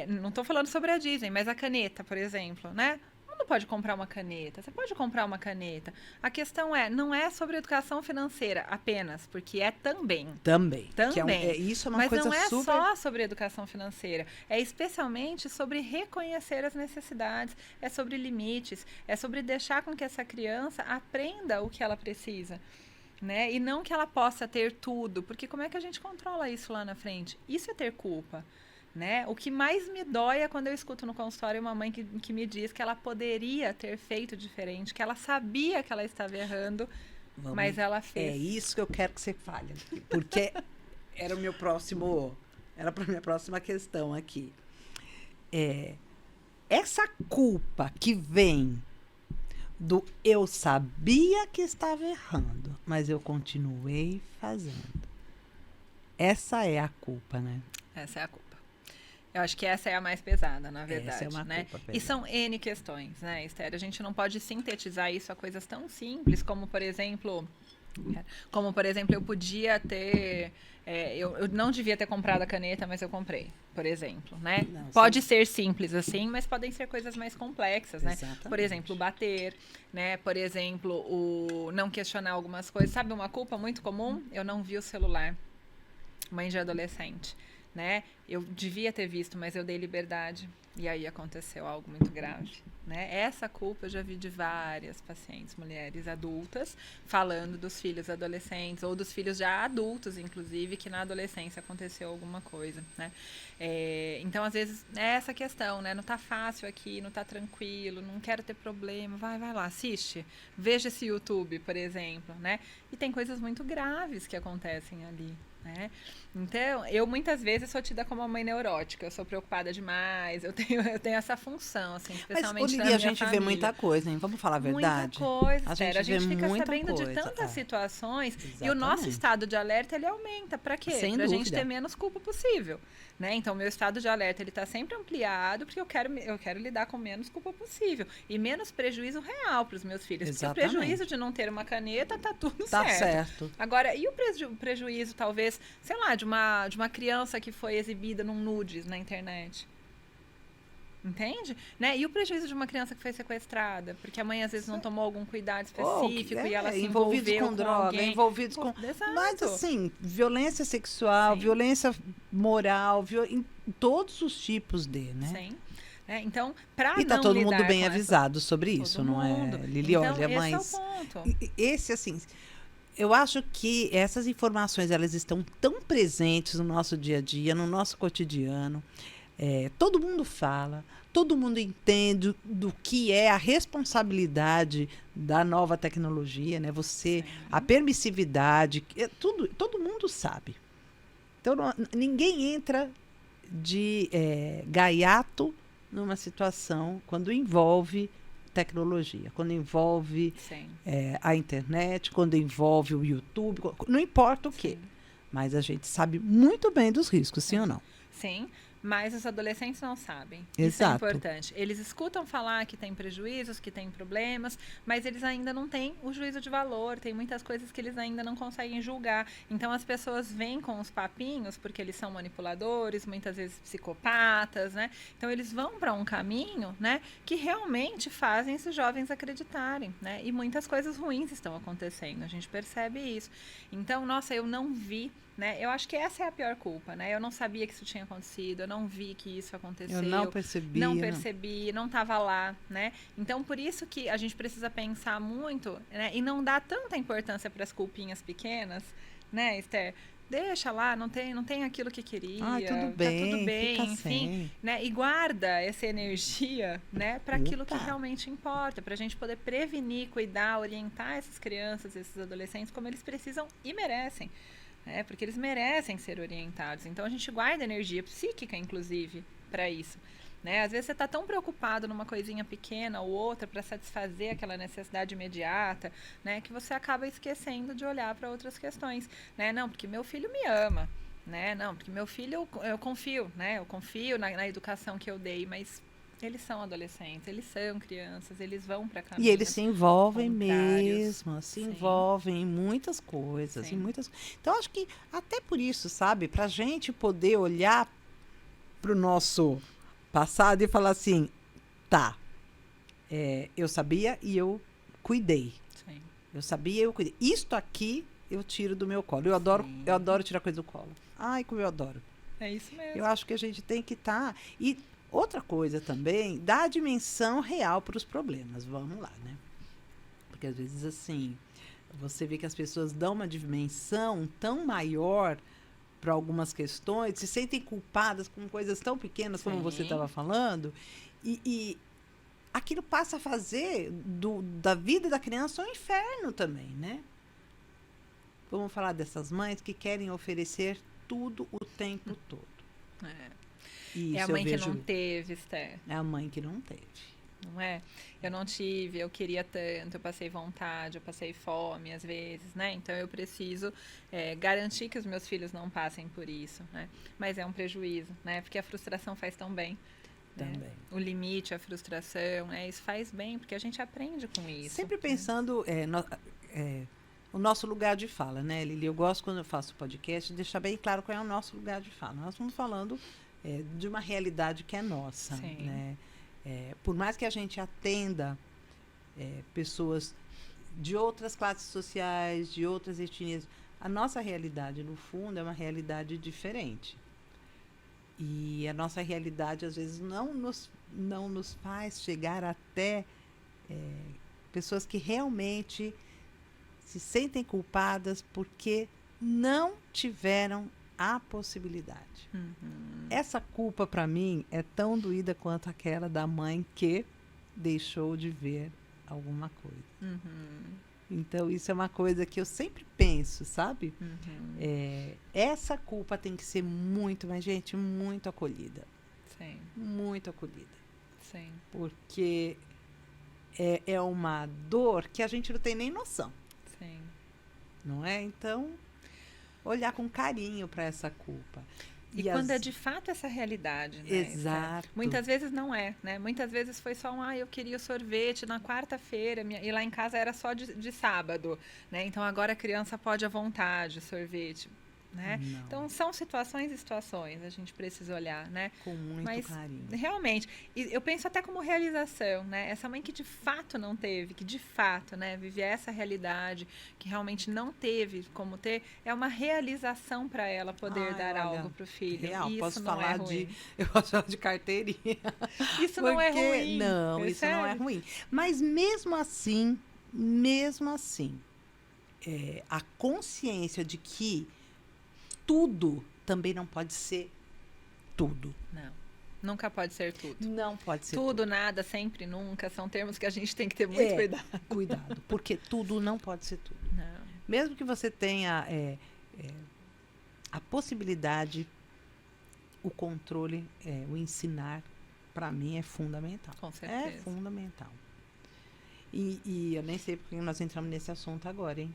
não estou falando sobre a Disney, mas a caneta, por exemplo, né? Não pode comprar uma caneta, você pode comprar uma caneta. A questão não é sobre educação financeira apenas, porque é também. Também. Também. Isso é uma Mas coisa não é super... só sobre educação financeira. É especialmente sobre reconhecer as necessidades, é sobre limites, é sobre deixar com que essa criança aprenda o que ela precisa. Né? E não que ela possa ter tudo, porque como é que a gente controla isso lá na frente? Isso é ter culpa. Né? O que mais me dói é quando eu escuto no consultório uma mãe que me diz que ela poderia ter feito diferente, que ela sabia que ela estava errando, mas ela fez. É isso que eu quero que você fale, porque era para minha próxima questão aqui. Essa culpa que vem do eu sabia que estava errando, mas eu continuei fazendo. Essa é a culpa, né? Essa é a culpa. Eu acho que essa é a mais pesada, na verdade. Essa é uma né? culpa, e são N questões, né, Esther? A gente não pode sintetizar isso a coisas tão simples como, por exemplo, eu podia ter... eu não devia ter comprado a caneta, mas eu comprei, por exemplo, né? Não, pode ser simples assim, mas podem ser coisas mais complexas, né? Exatamente. Por exemplo, bater, né? Por exemplo, o não questionar algumas coisas. Sabe uma culpa muito comum? Eu não vi o celular. Mãe de adolescente. Né? Eu devia ter visto, mas eu dei liberdade e aí aconteceu algo muito grave, né? Essa culpa eu já vi de várias pacientes, mulheres adultas, falando dos filhos adolescentes ou dos filhos já adultos, inclusive, que na adolescência aconteceu alguma coisa, né? Então, às vezes, é essa questão, né? Não tá fácil aqui, não tá tranquilo, não quero ter problema, vai lá, assiste, veja esse YouTube, por exemplo, né? E tem coisas muito graves que acontecem ali, né? Então, eu muitas vezes sou tida como uma mãe neurótica, eu sou preocupada demais, eu tenho essa função, assim, especialmente na minha a gente família. vê muita coisa, hein? Vamos falar a verdade? Muita coisa, a gente fica muita sabendo coisa, de tantas situações. Exatamente. E o nosso estado de alerta, ele aumenta. Para quê? Para a gente ter menos culpa possível. Né? Então, meu estado de alerta, ele está sempre ampliado, porque eu quero lidar com menos culpa possível. E menos prejuízo real para os meus filhos. Exatamente. Porque o prejuízo de não ter uma caneta, tá tudo tá certo. certo. Agora, e o prejuízo, talvez, sei lá, de uma criança que foi exibida num nudes na internet? Entende? Né? E o prejuízo de uma criança que foi sequestrada, porque a mãe às vezes não tomou algum cuidado específico e ela se envolveu com droga, alguém. envolvidos com... Exato. Mas assim, violência sexual, Sim. violência moral, em todos os tipos né? Sim. Então, para não E tá todo lidar mundo bem com avisado sobre isso, todo não mundo. é, Lili? Então, Olha, esse mas... é o ponto. Esse, assim... Eu acho que essas informações, elas estão tão presentes no nosso dia a dia, no nosso cotidiano. Todo mundo fala, todo mundo entende do que é a responsabilidade da nova tecnologia, né? A permissividade, todo mundo sabe. Então, ninguém entra de gaiato numa situação quando envolve tecnologia, quando envolve a internet, quando envolve o YouTube, não importa o quê. Mas a gente sabe muito bem dos riscos, sim ou não? Sim. Mas os adolescentes não sabem. Exato. Isso é importante. Eles escutam falar que tem prejuízos, que tem problemas, mas eles ainda não têm o juízo de valor. Tem muitas coisas que eles ainda não conseguem julgar. Então, as pessoas vêm com os papinhos, porque eles são manipuladores, muitas vezes psicopatas, né? Então, eles vão para um caminho, né, que realmente fazem esses jovens acreditarem, né? E muitas coisas ruins estão acontecendo. A gente percebe isso. Então, nossa, eu não vi, né? Eu acho que essa é a pior culpa, né? Eu não sabia que isso tinha acontecido, eu não vi que isso aconteceu. Eu não percebi. Não estava lá, né? Então, por isso que a gente precisa pensar muito, né? E não dar tanta importância para as culpinhas pequenas, né, Esther? Deixa lá, não tem aquilo que queria. Tudo bem, tá tudo bem, fica enfim, sem. né? E guarda essa energia, né, para aquilo que realmente importa, para a gente poder prevenir, cuidar, orientar essas crianças, esses adolescentes como eles precisam e merecem. Porque eles merecem ser orientados. Então, a gente guarda energia psíquica, inclusive, para isso. Né? Às vezes, você está tão preocupado numa coisinha pequena ou outra para satisfazer aquela necessidade imediata, né, que você acaba esquecendo de olhar para outras questões. Né? Não, porque meu filho me ama. Né? Não, porque meu filho, eu confio. Né? Eu confio na educação que eu dei, mas... Eles são adolescentes, eles são crianças, eles vão para caminhos. E eles se envolvem contrários. mesmo, se envolvem em muitas coisas. Então, acho que até por isso, sabe, para a gente poder olhar pro nosso passado e falar assim, tá, eu sabia e eu cuidei. Sim. Eu sabia e eu cuidei. Isto aqui eu tiro do meu colo. Eu adoro tirar coisa do colo. Ai, como eu adoro. É isso mesmo. Eu acho que a gente tem que estar... E outra coisa também, dar a dimensão real para os problemas. Vamos lá, né? Porque às vezes, assim, você vê que as pessoas dão uma dimensão tão maior para algumas questões, se sentem culpadas com coisas tão pequenas, como você estava falando, e aquilo passa a fazer da vida da criança um inferno também, né? Vamos falar dessas mães que querem oferecer tudo o tempo todo. Isso É a mãe que não teve, Esther. É a mãe que não teve. Não é? Eu não tive, eu queria tanto, eu passei vontade, eu passei fome às vezes, né? Então eu preciso garantir que os meus filhos não passem por isso, né? Mas é um prejuízo, né? Porque a frustração faz tão bem. Também. Né? O limite, a frustração, né? Isso faz bem, porque a gente aprende com isso. Sempre pensando o nosso lugar de fala, né, Lili? Eu gosto, quando eu faço podcast, de deixar bem claro qual é o nosso lugar de fala. Nós estamos falando de uma realidade que é nossa. Sim. Né? Por mais que a gente atenda pessoas de outras classes sociais, de outras etnias, a nossa realidade, no fundo, é uma realidade diferente. E a nossa realidade, às vezes, não nos faz chegar até pessoas que realmente se sentem culpadas porque não tiveram a possibilidade. Uhum. Essa culpa, para mim, é tão doída quanto aquela da mãe que deixou de ver alguma coisa. Uhum. Então, isso é uma coisa que eu sempre penso, sabe? Uhum. Essa culpa tem que ser muito, mas, gente, muito acolhida. Sim. Muito acolhida. Sim. Porque é uma dor que a gente não tem nem noção. Sim. Não é? Então, olhar com carinho para essa culpa. E quando é de fato essa realidade, né? Exato. Muitas vezes não é, né? Muitas vezes foi só eu queria o sorvete na quarta-feira, e lá em casa era só de sábado, né? Então agora a criança pode à vontade, sorvete. Né? Então são situações e situações, a gente precisa olhar, né? Com muito carinho. Realmente, e eu penso até como realização, né? Essa mãe que de fato não teve, que de fato, né, vive essa realidade, que realmente não teve como ter, é uma realização para ela poder dar algo para o filho. Real, isso posso não falar é ruim. eu posso falar de carteirinha. Isso não é ruim. Não, isso não é ruim. Mas mesmo assim, a consciência de que tudo também não pode ser tudo. Não. Nunca pode ser tudo. Não pode ser tudo. Nada, sempre, nunca. São termos que a gente tem que ter muito cuidado. Cuidado, porque tudo não pode ser tudo. Não. Mesmo que você tenha a possibilidade, o controle, o ensinar, para mim é fundamental. Com certeza. É fundamental. E eu nem sei porque nós entramos nesse assunto agora, hein?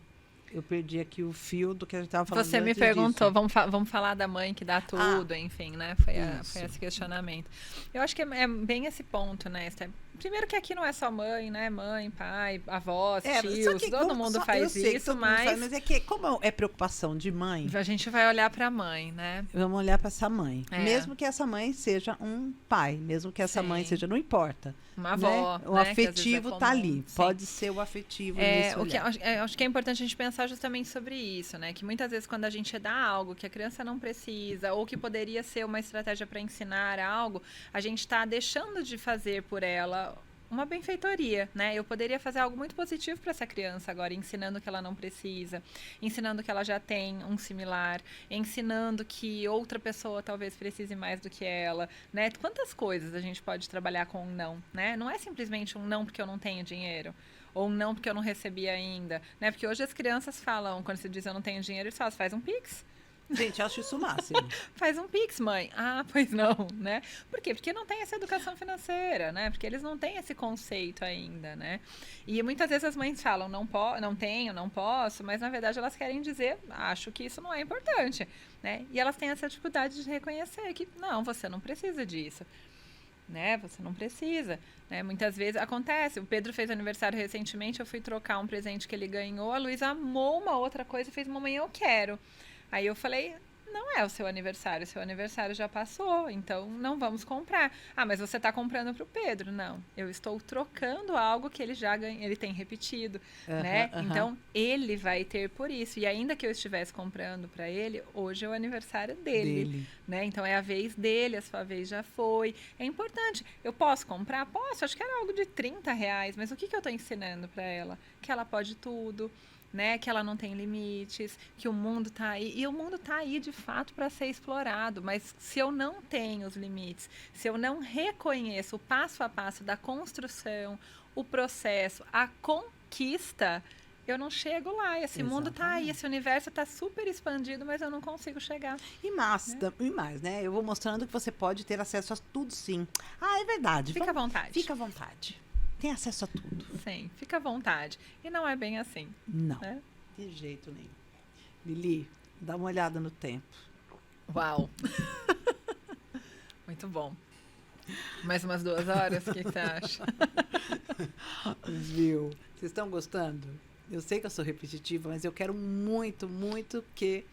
Eu perdi aqui o fio do que a gente estava falando. Você me perguntou, vamos falar da mãe que dá tudo, enfim, né? Foi esse questionamento. Eu acho que é bem esse ponto, né, Esther? Primeiro que aqui não é só mãe, né? Mãe, pai, avós, tios, todo mundo faz isso, mas é que, como é preocupação de mãe, a gente vai olhar para a mãe, né? Vamos olhar para essa mãe. Mesmo que essa mãe seja um pai, mesmo que essa mãe seja, não importa. Uma avó, né? O afetivo está ali. Sim. Pode ser o afetivo nisso. Acho que é importante a gente pensar justamente sobre isso, né? Que muitas vezes quando a gente dá algo que a criança não precisa ou que poderia ser uma estratégia para ensinar algo, a gente está deixando de fazer por ela uma benfeitoria, né? Eu poderia fazer algo muito positivo para essa criança agora, ensinando que ela não precisa, ensinando que ela já tem um similar, ensinando que outra pessoa talvez precise mais do que ela, né? Quantas coisas a gente pode trabalhar com um não, né? Não é simplesmente um não porque eu não tenho dinheiro, ou um não porque eu não recebi ainda, né? Porque hoje as crianças falam, quando se diz eu não tenho dinheiro, eles falam, faz um Pix. Gente, eu acho isso o máximo. Faz um Pix, mãe. Ah, pois não, né? Por quê? Porque não tem essa educação financeira, né? Porque eles não têm esse conceito ainda, né? E muitas vezes as mães falam, não tenho, não posso, mas na verdade elas querem dizer, acho que isso não é importante, né? E elas têm essa dificuldade de reconhecer que, não, você não precisa disso. Né? Você não precisa, né? Muitas vezes acontece. O Pedro fez aniversário recentemente, eu fui trocar um presente que ele ganhou, a Luísa amou uma outra coisa e fez, mamãe, eu quero. Aí eu falei, não é o seu aniversário já passou, então não vamos comprar. Ah, mas você está comprando para o Pedro. Não, eu estou trocando algo que ele já ganha, ele tem repetido, né? Então, ele vai ter por isso. E ainda que eu estivesse comprando para ele, hoje é o aniversário dele, né? Então, é a vez dele, a sua vez já foi. É importante. Eu posso comprar? Posso, acho que era algo de R$30, mas o que eu estou ensinando para ela? Que ela pode tudo, né, que ela não tem limites, que o mundo está aí. E o mundo está aí, de fato, para ser explorado. Mas se eu não tenho os limites, se eu não reconheço o passo a passo da construção, o processo, a conquista, eu não chego lá. Esse mundo está aí, esse universo está super expandido, mas eu não consigo chegar. E mais, né? Eu vou mostrando que você pode ter acesso a tudo, sim. Ah, é verdade. Fica à vontade. Fica à vontade. Tem acesso a tudo. Sim, fica à vontade. E não é bem assim. Não, né? De jeito nenhum. Lili, dá uma olhada no tempo. Uau! Muito bom. Mais umas 2 horas, o que você acha? Viu? Vocês estão gostando? Eu sei que eu sou repetitiva, mas eu quero muito, muito que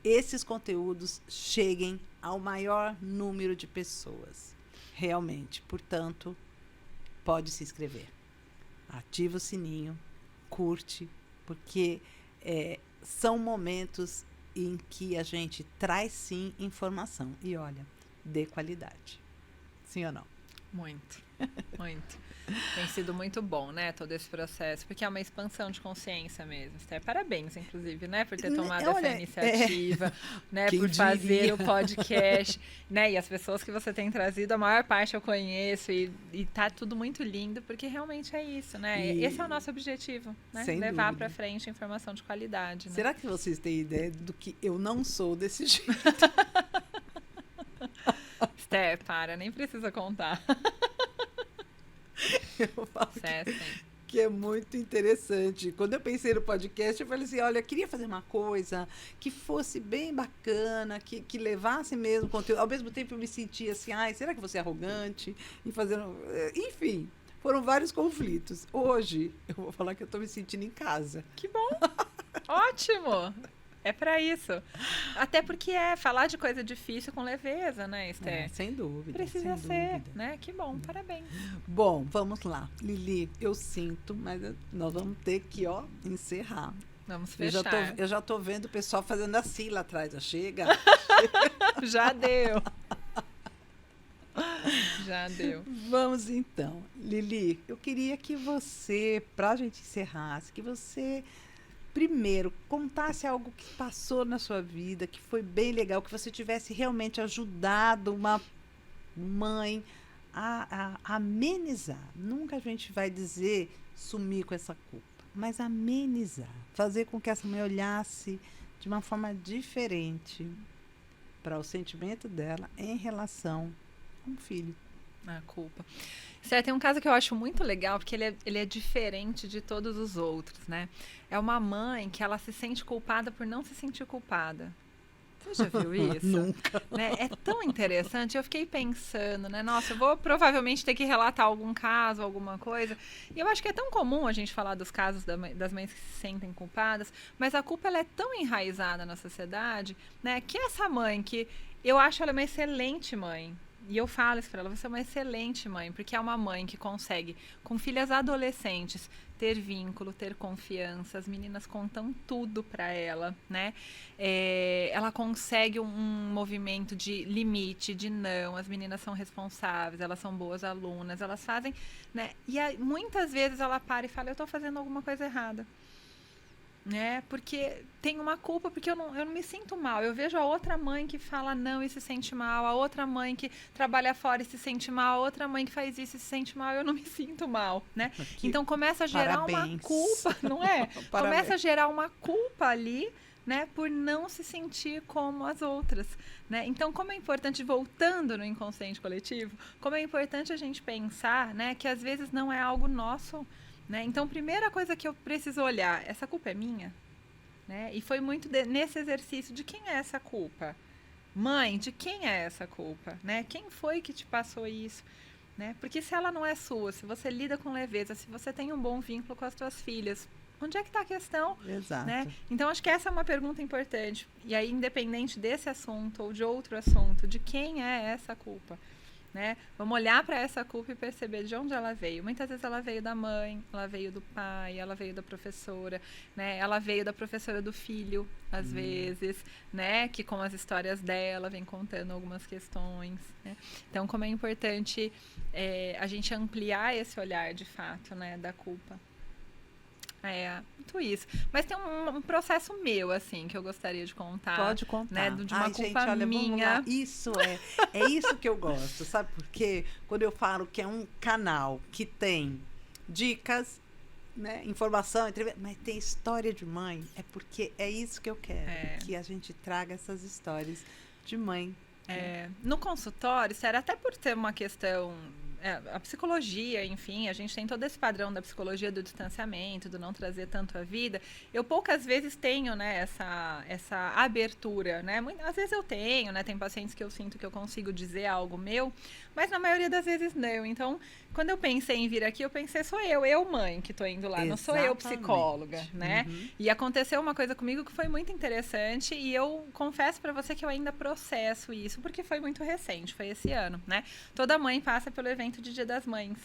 esses conteúdos cheguem ao maior número de pessoas. Realmente. Portanto, pode se inscrever. Ativa o sininho, curte, porque são momentos em que a gente traz, sim, informação. E olha, de qualidade. Sim ou não? Muito, muito. Tem sido muito bom, né, todo esse processo, porque é uma expansão de consciência mesmo. Esther, parabéns, inclusive, né, por ter tomado essa iniciativa, né, por fazer o podcast, né, e as pessoas que você tem trazido, a maior parte eu conheço e tá tudo muito lindo, porque realmente é isso, né, esse é o nosso objetivo, né, levar para frente informação de qualidade. Né? Será que vocês têm ideia do que eu não sou desse jeito? Esther, nem precisa contar. Eu falo que é muito interessante. Quando eu pensei no podcast, eu falei assim, olha, eu queria fazer uma coisa que fosse bem bacana, que levasse mesmo conteúdo. Ao mesmo tempo eu me sentia assim, ai, será que você é arrogante? E fazendo... Enfim, foram vários conflitos. Hoje, eu vou falar que eu estou me sentindo em casa. Que bom! Ótimo! É para isso. Até porque falar de coisa difícil com leveza, né, Esther? Sem dúvida. Precisa ser, né? Que bom, parabéns. Bom, vamos lá. Lili, eu sinto, mas nós vamos ter que, encerrar. Vamos fechar. Eu já tô vendo o pessoal fazendo assim lá atrás. Chega. Já deu. Já deu. Vamos então. Lili, eu queria que você, pra gente encerrar, que você... Primeiro, contasse algo que passou na sua vida, que foi bem legal, que você tivesse realmente ajudado uma mãe a amenizar. Nunca a gente vai dizer sumir com essa culpa, mas amenizar. Fazer com que essa mãe olhasse de uma forma diferente para o sentimento dela em relação a um filho. A culpa. Certo, tem um caso que eu acho muito legal, porque ele é diferente de todos os outros, né? É uma mãe que ela se sente culpada por não se sentir culpada. Você já viu isso? Nunca. Né? É tão interessante. Eu fiquei pensando, né? Nossa, eu vou provavelmente ter que relatar algum caso, alguma coisa. E eu acho que é tão comum a gente falar dos casos das mães que se sentem culpadas, mas a culpa ela é tão enraizada na sociedade, né? Que essa mãe que eu acho ela uma excelente mãe. E eu falo isso para ela, você é uma excelente mãe, porque é uma mãe que consegue, com filhas adolescentes, ter vínculo, ter confiança. As meninas contam tudo para ela, né? Ela consegue um movimento de limite, de não. As meninas são responsáveis, elas são boas alunas, elas fazem, né? E aí, muitas vezes ela para e fala, eu estou fazendo alguma coisa errada. Né? Porque tem uma culpa, porque eu não me sinto mal. Eu vejo a outra mãe que fala não e se sente mal, a outra mãe que trabalha fora e se sente mal, a outra mãe que faz isso e se sente mal, eu não me sinto mal, né? Então começa a gerar uma culpa, não é? Começa a gerar uma culpa ali, né, por não se sentir como as outras, né? Então, como é importante, voltando no inconsciente coletivo, como é importante a gente pensar, né, que às vezes não é algo nosso. Né? Então, primeira coisa que eu preciso olhar, essa culpa é minha? Né? E foi muito nesse exercício de quem é essa culpa? Mãe, de quem é essa culpa? Né? Quem foi que te passou isso? Né? Porque se ela não é sua, se você lida com leveza, se você tem um bom vínculo com as suas filhas, Onde é que está a questão? Exato. Né? Então, acho que essa é uma pergunta importante. E aí, independente desse assunto ou de outro assunto, de quem é essa culpa? Né? Vamos olhar para essa culpa e perceber de onde ela veio. Muitas vezes ela veio da mãe, ela veio do pai, ela veio da professora, né? Ela veio da professora do filho, às vezes, né? Que com as histórias dela vem contando algumas questões. Né? Então, como é importante a gente ampliar esse olhar de fato, né? Da culpa. Muito isso. Mas tem um processo meu, assim, que eu gostaria de contar. Pode contar. Né, de uma culpa gente, olha, minha. Isso é isso que eu gosto, sabe? Porque quando eu falo que é um canal que tem dicas, né, informação, entrevista, mas tem história de mãe, é porque é isso que eu quero, que a gente traga essas histórias de mãe. No consultório, sério, até por ter uma questão... a psicologia, enfim, a gente tem todo esse padrão da psicologia do distanciamento, do não trazer tanto a vida. Eu poucas vezes tenho, né, essa abertura, né? Às vezes eu tenho, né? Tem pacientes que eu sinto que eu consigo dizer algo meu, mas na maioria das vezes não. Então, quando eu pensei em vir aqui, eu pensei, sou eu mãe que tô indo lá, não sou eu psicóloga, né? E aconteceu uma coisa comigo que foi muito interessante e eu confesso pra você que eu ainda processo isso, porque foi muito recente, foi esse ano, né? Toda mãe passa pelo evento de Dia das Mães,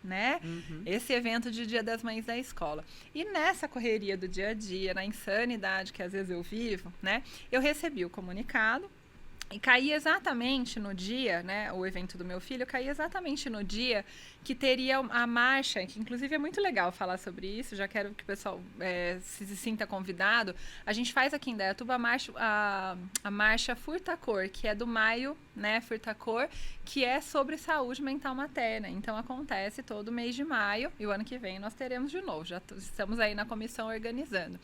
né? Esse evento de Dia das Mães da escola. E nessa correria do dia a dia, na insanidade que às vezes eu vivo, né? Eu recebi o comunicado e caí exatamente no dia, né? O evento do meu filho caía exatamente no dia que teria a marcha, que inclusive é muito legal falar sobre isso, já quero que o pessoal se sinta convidado. A gente faz aqui em Dayatuba a marcha Furtacor, que é do maio, né? Furtacor, que é sobre saúde mental materna. Então acontece todo mês de maio e o ano que vem nós teremos de novo. Já estamos aí na comissão organizando.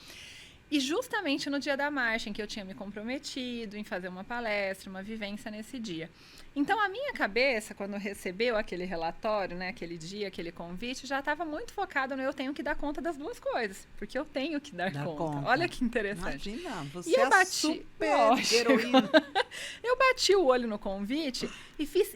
E justamente no dia da marcha, em que eu tinha me comprometido em fazer uma palestra, uma vivência nesse dia. Então, a minha cabeça, quando recebeu aquele relatório, né, aquele dia, aquele convite, já estava muito focada no eu tenho que dar conta das duas coisas. Porque eu tenho que dar conta. Olha que interessante. Imagina, você e eu bati, super heroína. Eu bati o olho no convite e fiz,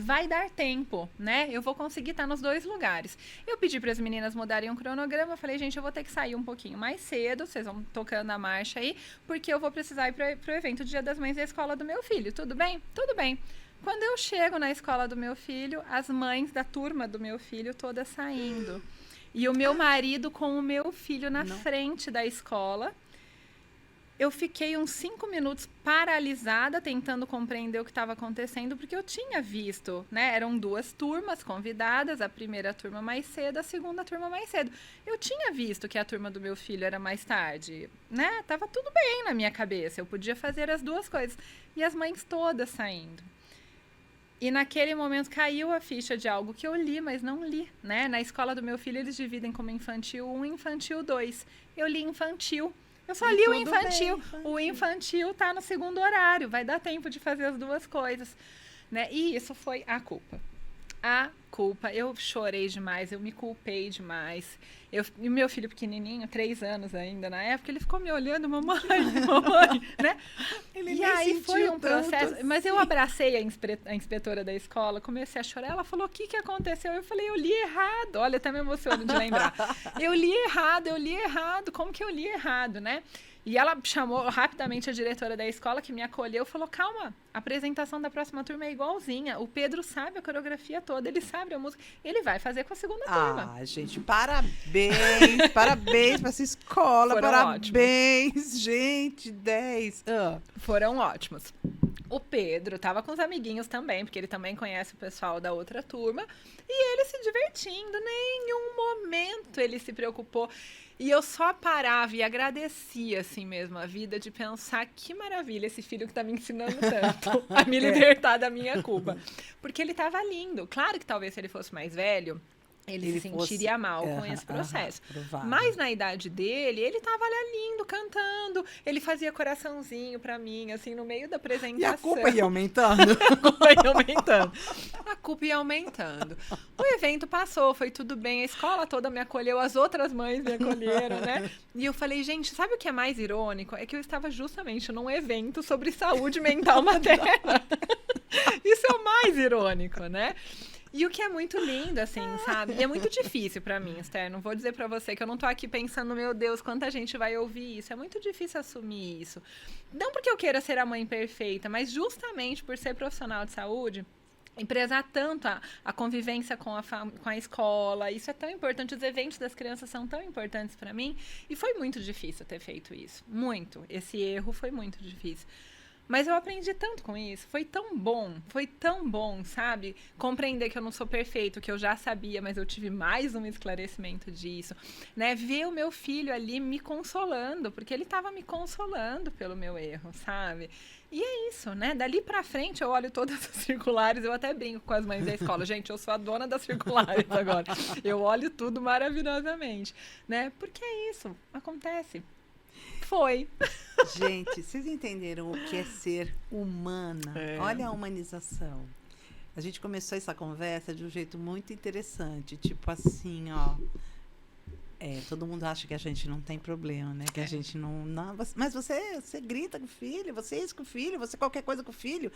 vai dar tempo, né? Eu vou conseguir estar nos dois lugares. Eu pedi para as meninas mudarem um cronograma, falei, gente, eu vou ter que sair um pouquinho mais cedo, vocês vão tocando a marcha aí, porque eu vou precisar ir para o evento do Dia das Mães da escola do meu filho. Tudo bem? Tudo bem. Quando eu chego na escola do meu filho, as mães da turma do meu filho todas saindo. E o meu marido com o meu filho na frente da escola. Eu fiquei uns 5 minutos paralisada, tentando compreender o que estava acontecendo, porque eu tinha visto, né? Eram 2 turmas convidadas, a primeira turma mais cedo, a segunda turma mais cedo. Eu tinha visto que a turma do meu filho era mais tarde, né? Tava tudo bem na minha cabeça, eu podia fazer as 2 coisas. E as mães todas saindo. E naquele momento caiu a ficha de algo que eu li, mas não li, né? Na escola do meu filho eles dividem como infantil 1 e infantil 2. Eu li infantil. Eu só li o infantil. O infantil tá no segundo horário. Vai dar tempo de fazer as 2 coisas, né? E isso foi a culpa. A culpa. Eu chorei demais, eu me culpei demais. E o meu filho pequenininho, 3 anos ainda na época, ele ficou me olhando, mamãe, né? Ele e aí foi um processo. Assim. Mas eu abracei a inspetora da escola, comecei a chorar. Ela falou, o que aconteceu? Eu falei, eu li errado. Olha, até me emociono de lembrar. Eu li errado. Como que eu li errado, né? E ela chamou rapidamente a diretora da escola, que me acolheu, e falou, calma, a apresentação da próxima turma é igualzinha. O Pedro sabe a coreografia toda, ele sabe a música. Ele vai fazer com a segunda turma. Ah, gente, parabéns para essa escola, Foram parabéns, ótimos. Gente, 10. Foram ótimos. O Pedro estava com os amiguinhos também, porque ele também conhece o pessoal da outra turma, e ele se divertindo, nenhum momento ele se preocupou. E eu só parava e agradecia, assim mesmo, a vida, de pensar que maravilha esse filho que tá me ensinando tanto a me libertar da minha culpa. Porque ele tava lindo. Claro que talvez se ele fosse mais velho, ele se sentiria mal com esse processo. Mas na idade dele, ele tava lá lindo, cantando. Ele fazia coraçãozinho pra mim, assim, no meio da apresentação. E a culpa ia aumentando? A culpa ia aumentando. A culpa ia aumentando. O evento passou, foi tudo bem. A escola toda me acolheu, as outras mães me acolheram, né? E eu falei, gente, sabe o que é mais irônico? É que eu estava justamente num evento sobre saúde mental materna. Isso é o mais irônico, né? E o que é muito lindo, assim, sabe? E é muito difícil pra mim, Esther. Não vou dizer pra você que eu não tô aqui pensando, meu Deus, quanta gente vai ouvir isso. É muito difícil assumir isso. Não porque eu queira ser a mãe perfeita, mas justamente por ser profissional de saúde e prezar tanto a convivência com a escola. Isso é tão importante, os eventos das crianças são tão importantes para mim. E foi muito difícil ter feito isso. Muito. Esse erro foi muito difícil. Mas eu aprendi tanto com isso, foi tão bom, sabe? Compreender que eu não sou perfeito, que eu já sabia, mas eu tive mais um esclarecimento disso, né? Ver o meu filho ali me consolando, porque ele estava me consolando pelo meu erro, sabe? E é isso, né? Dali pra frente eu olho todas as circulares, eu até brinco com as mães da escola. Gente, eu sou a dona das circulares agora. Eu olho tudo maravilhosamente, né? Porque é isso, acontece. Foi. Gente, vocês entenderam o que é ser humana? É. Olha a humanização. A gente começou essa conversa de um jeito muito interessante. Tipo assim, ó. Todo mundo acha que a gente não tem problema, né? Que a gente não. Mas você grita com o filho, você isso com o filho, você qualquer coisa com o filho.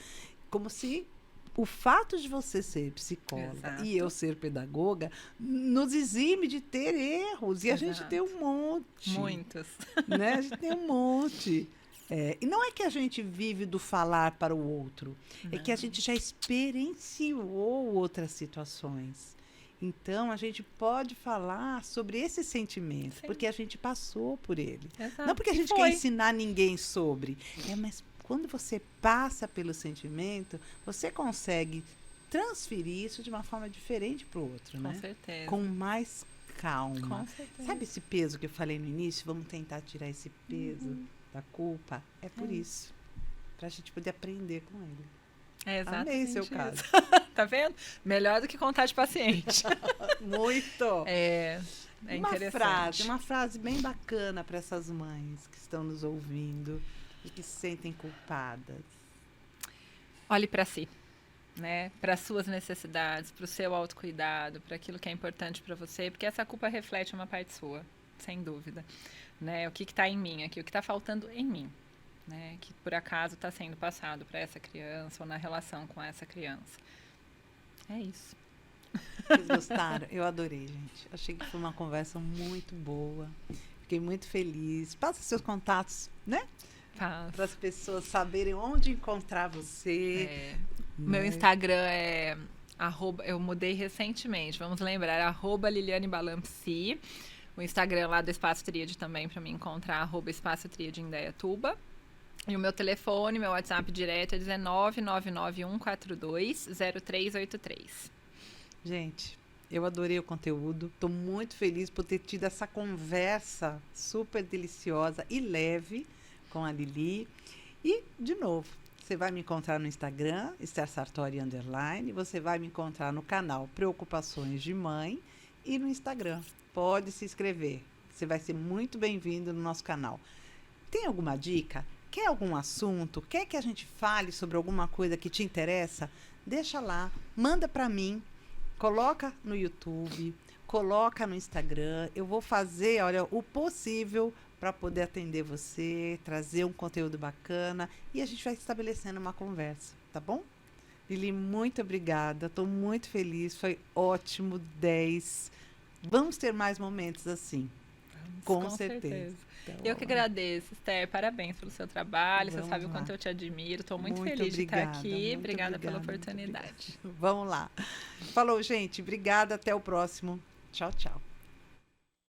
Como se o fato de você ser psicóloga Exato. e eu ser pedagoga nos exime de ter erros. E a gente Exato. tem um monte. Muitos. Né? A gente tem um monte. E não é que a gente vive do falar para o outro, é que a gente já experienciou outras situações. Então, a gente pode falar sobre esse sentimento, Sim. porque a gente passou por ele. Exato. Não porque a gente quer ensinar ninguém sobre. Mas quando você passa pelo sentimento, você consegue transferir isso de uma forma diferente para o outro, né? Com certeza. Com mais calma. Com certeza. Sabe esse peso que eu falei no início? Vamos tentar tirar esse peso da culpa? É por isso. Pra gente poder aprender com ele. É exatamente Amei seu isso. caso. Tá vendo? Melhor do que contar de paciente. Muito! É interessante. Uma frase bem bacana para essas mães que estão nos ouvindo e que se sentem culpadas. Olhe para si, né? Para suas necessidades, para o seu autocuidado, para aquilo que é importante para você, porque essa culpa reflete uma parte sua, sem dúvida, né? O que está em mim aqui, o que está faltando em mim, né? Que por acaso está sendo passado para essa criança ou na relação com essa criança. É isso. Vocês gostaram? Eu adorei, gente. Achei que foi uma conversa muito boa. Fiquei muito feliz. Passa seus contatos, né? Para as pessoas saberem onde encontrar você. Meu Instagram é eu mudei recentemente, vamos lembrar, @LilianeBalanpsi. O Instagram lá do Espaço Tríade também para me encontrar, @Espaço Tríade em Indaiatuba. E o meu telefone, meu WhatsApp direto é 19991420383. Gente, eu adorei o conteúdo. Estou muito feliz por ter tido essa conversa super deliciosa e leve com a Lili. E, de novo, você vai me encontrar no Instagram, Esther Sartori _ você vai me encontrar no canal Preocupações de Mãe e no Instagram. Pode se inscrever. Você vai ser muito bem-vindo no nosso canal. Tem alguma dica? Quer algum assunto? Quer que a gente fale sobre alguma coisa que te interessa? Deixa lá, manda para mim, coloca no YouTube, coloca no Instagram. Eu vou fazer, olha, o possível para poder atender você, trazer um conteúdo bacana e a gente vai estabelecendo uma conversa, tá bom? Lili, muito obrigada, estou muito feliz, foi ótimo, 10. Vamos ter mais momentos assim, com certeza. Então, eu que agradeço, Esther, parabéns pelo seu trabalho, você sabe o lá. quanto eu te admiro, estou muito feliz obrigada, de estar aqui, obrigada pela muito oportunidade. Vamos lá. Falou, gente, obrigada, até o próximo. Tchau, tchau.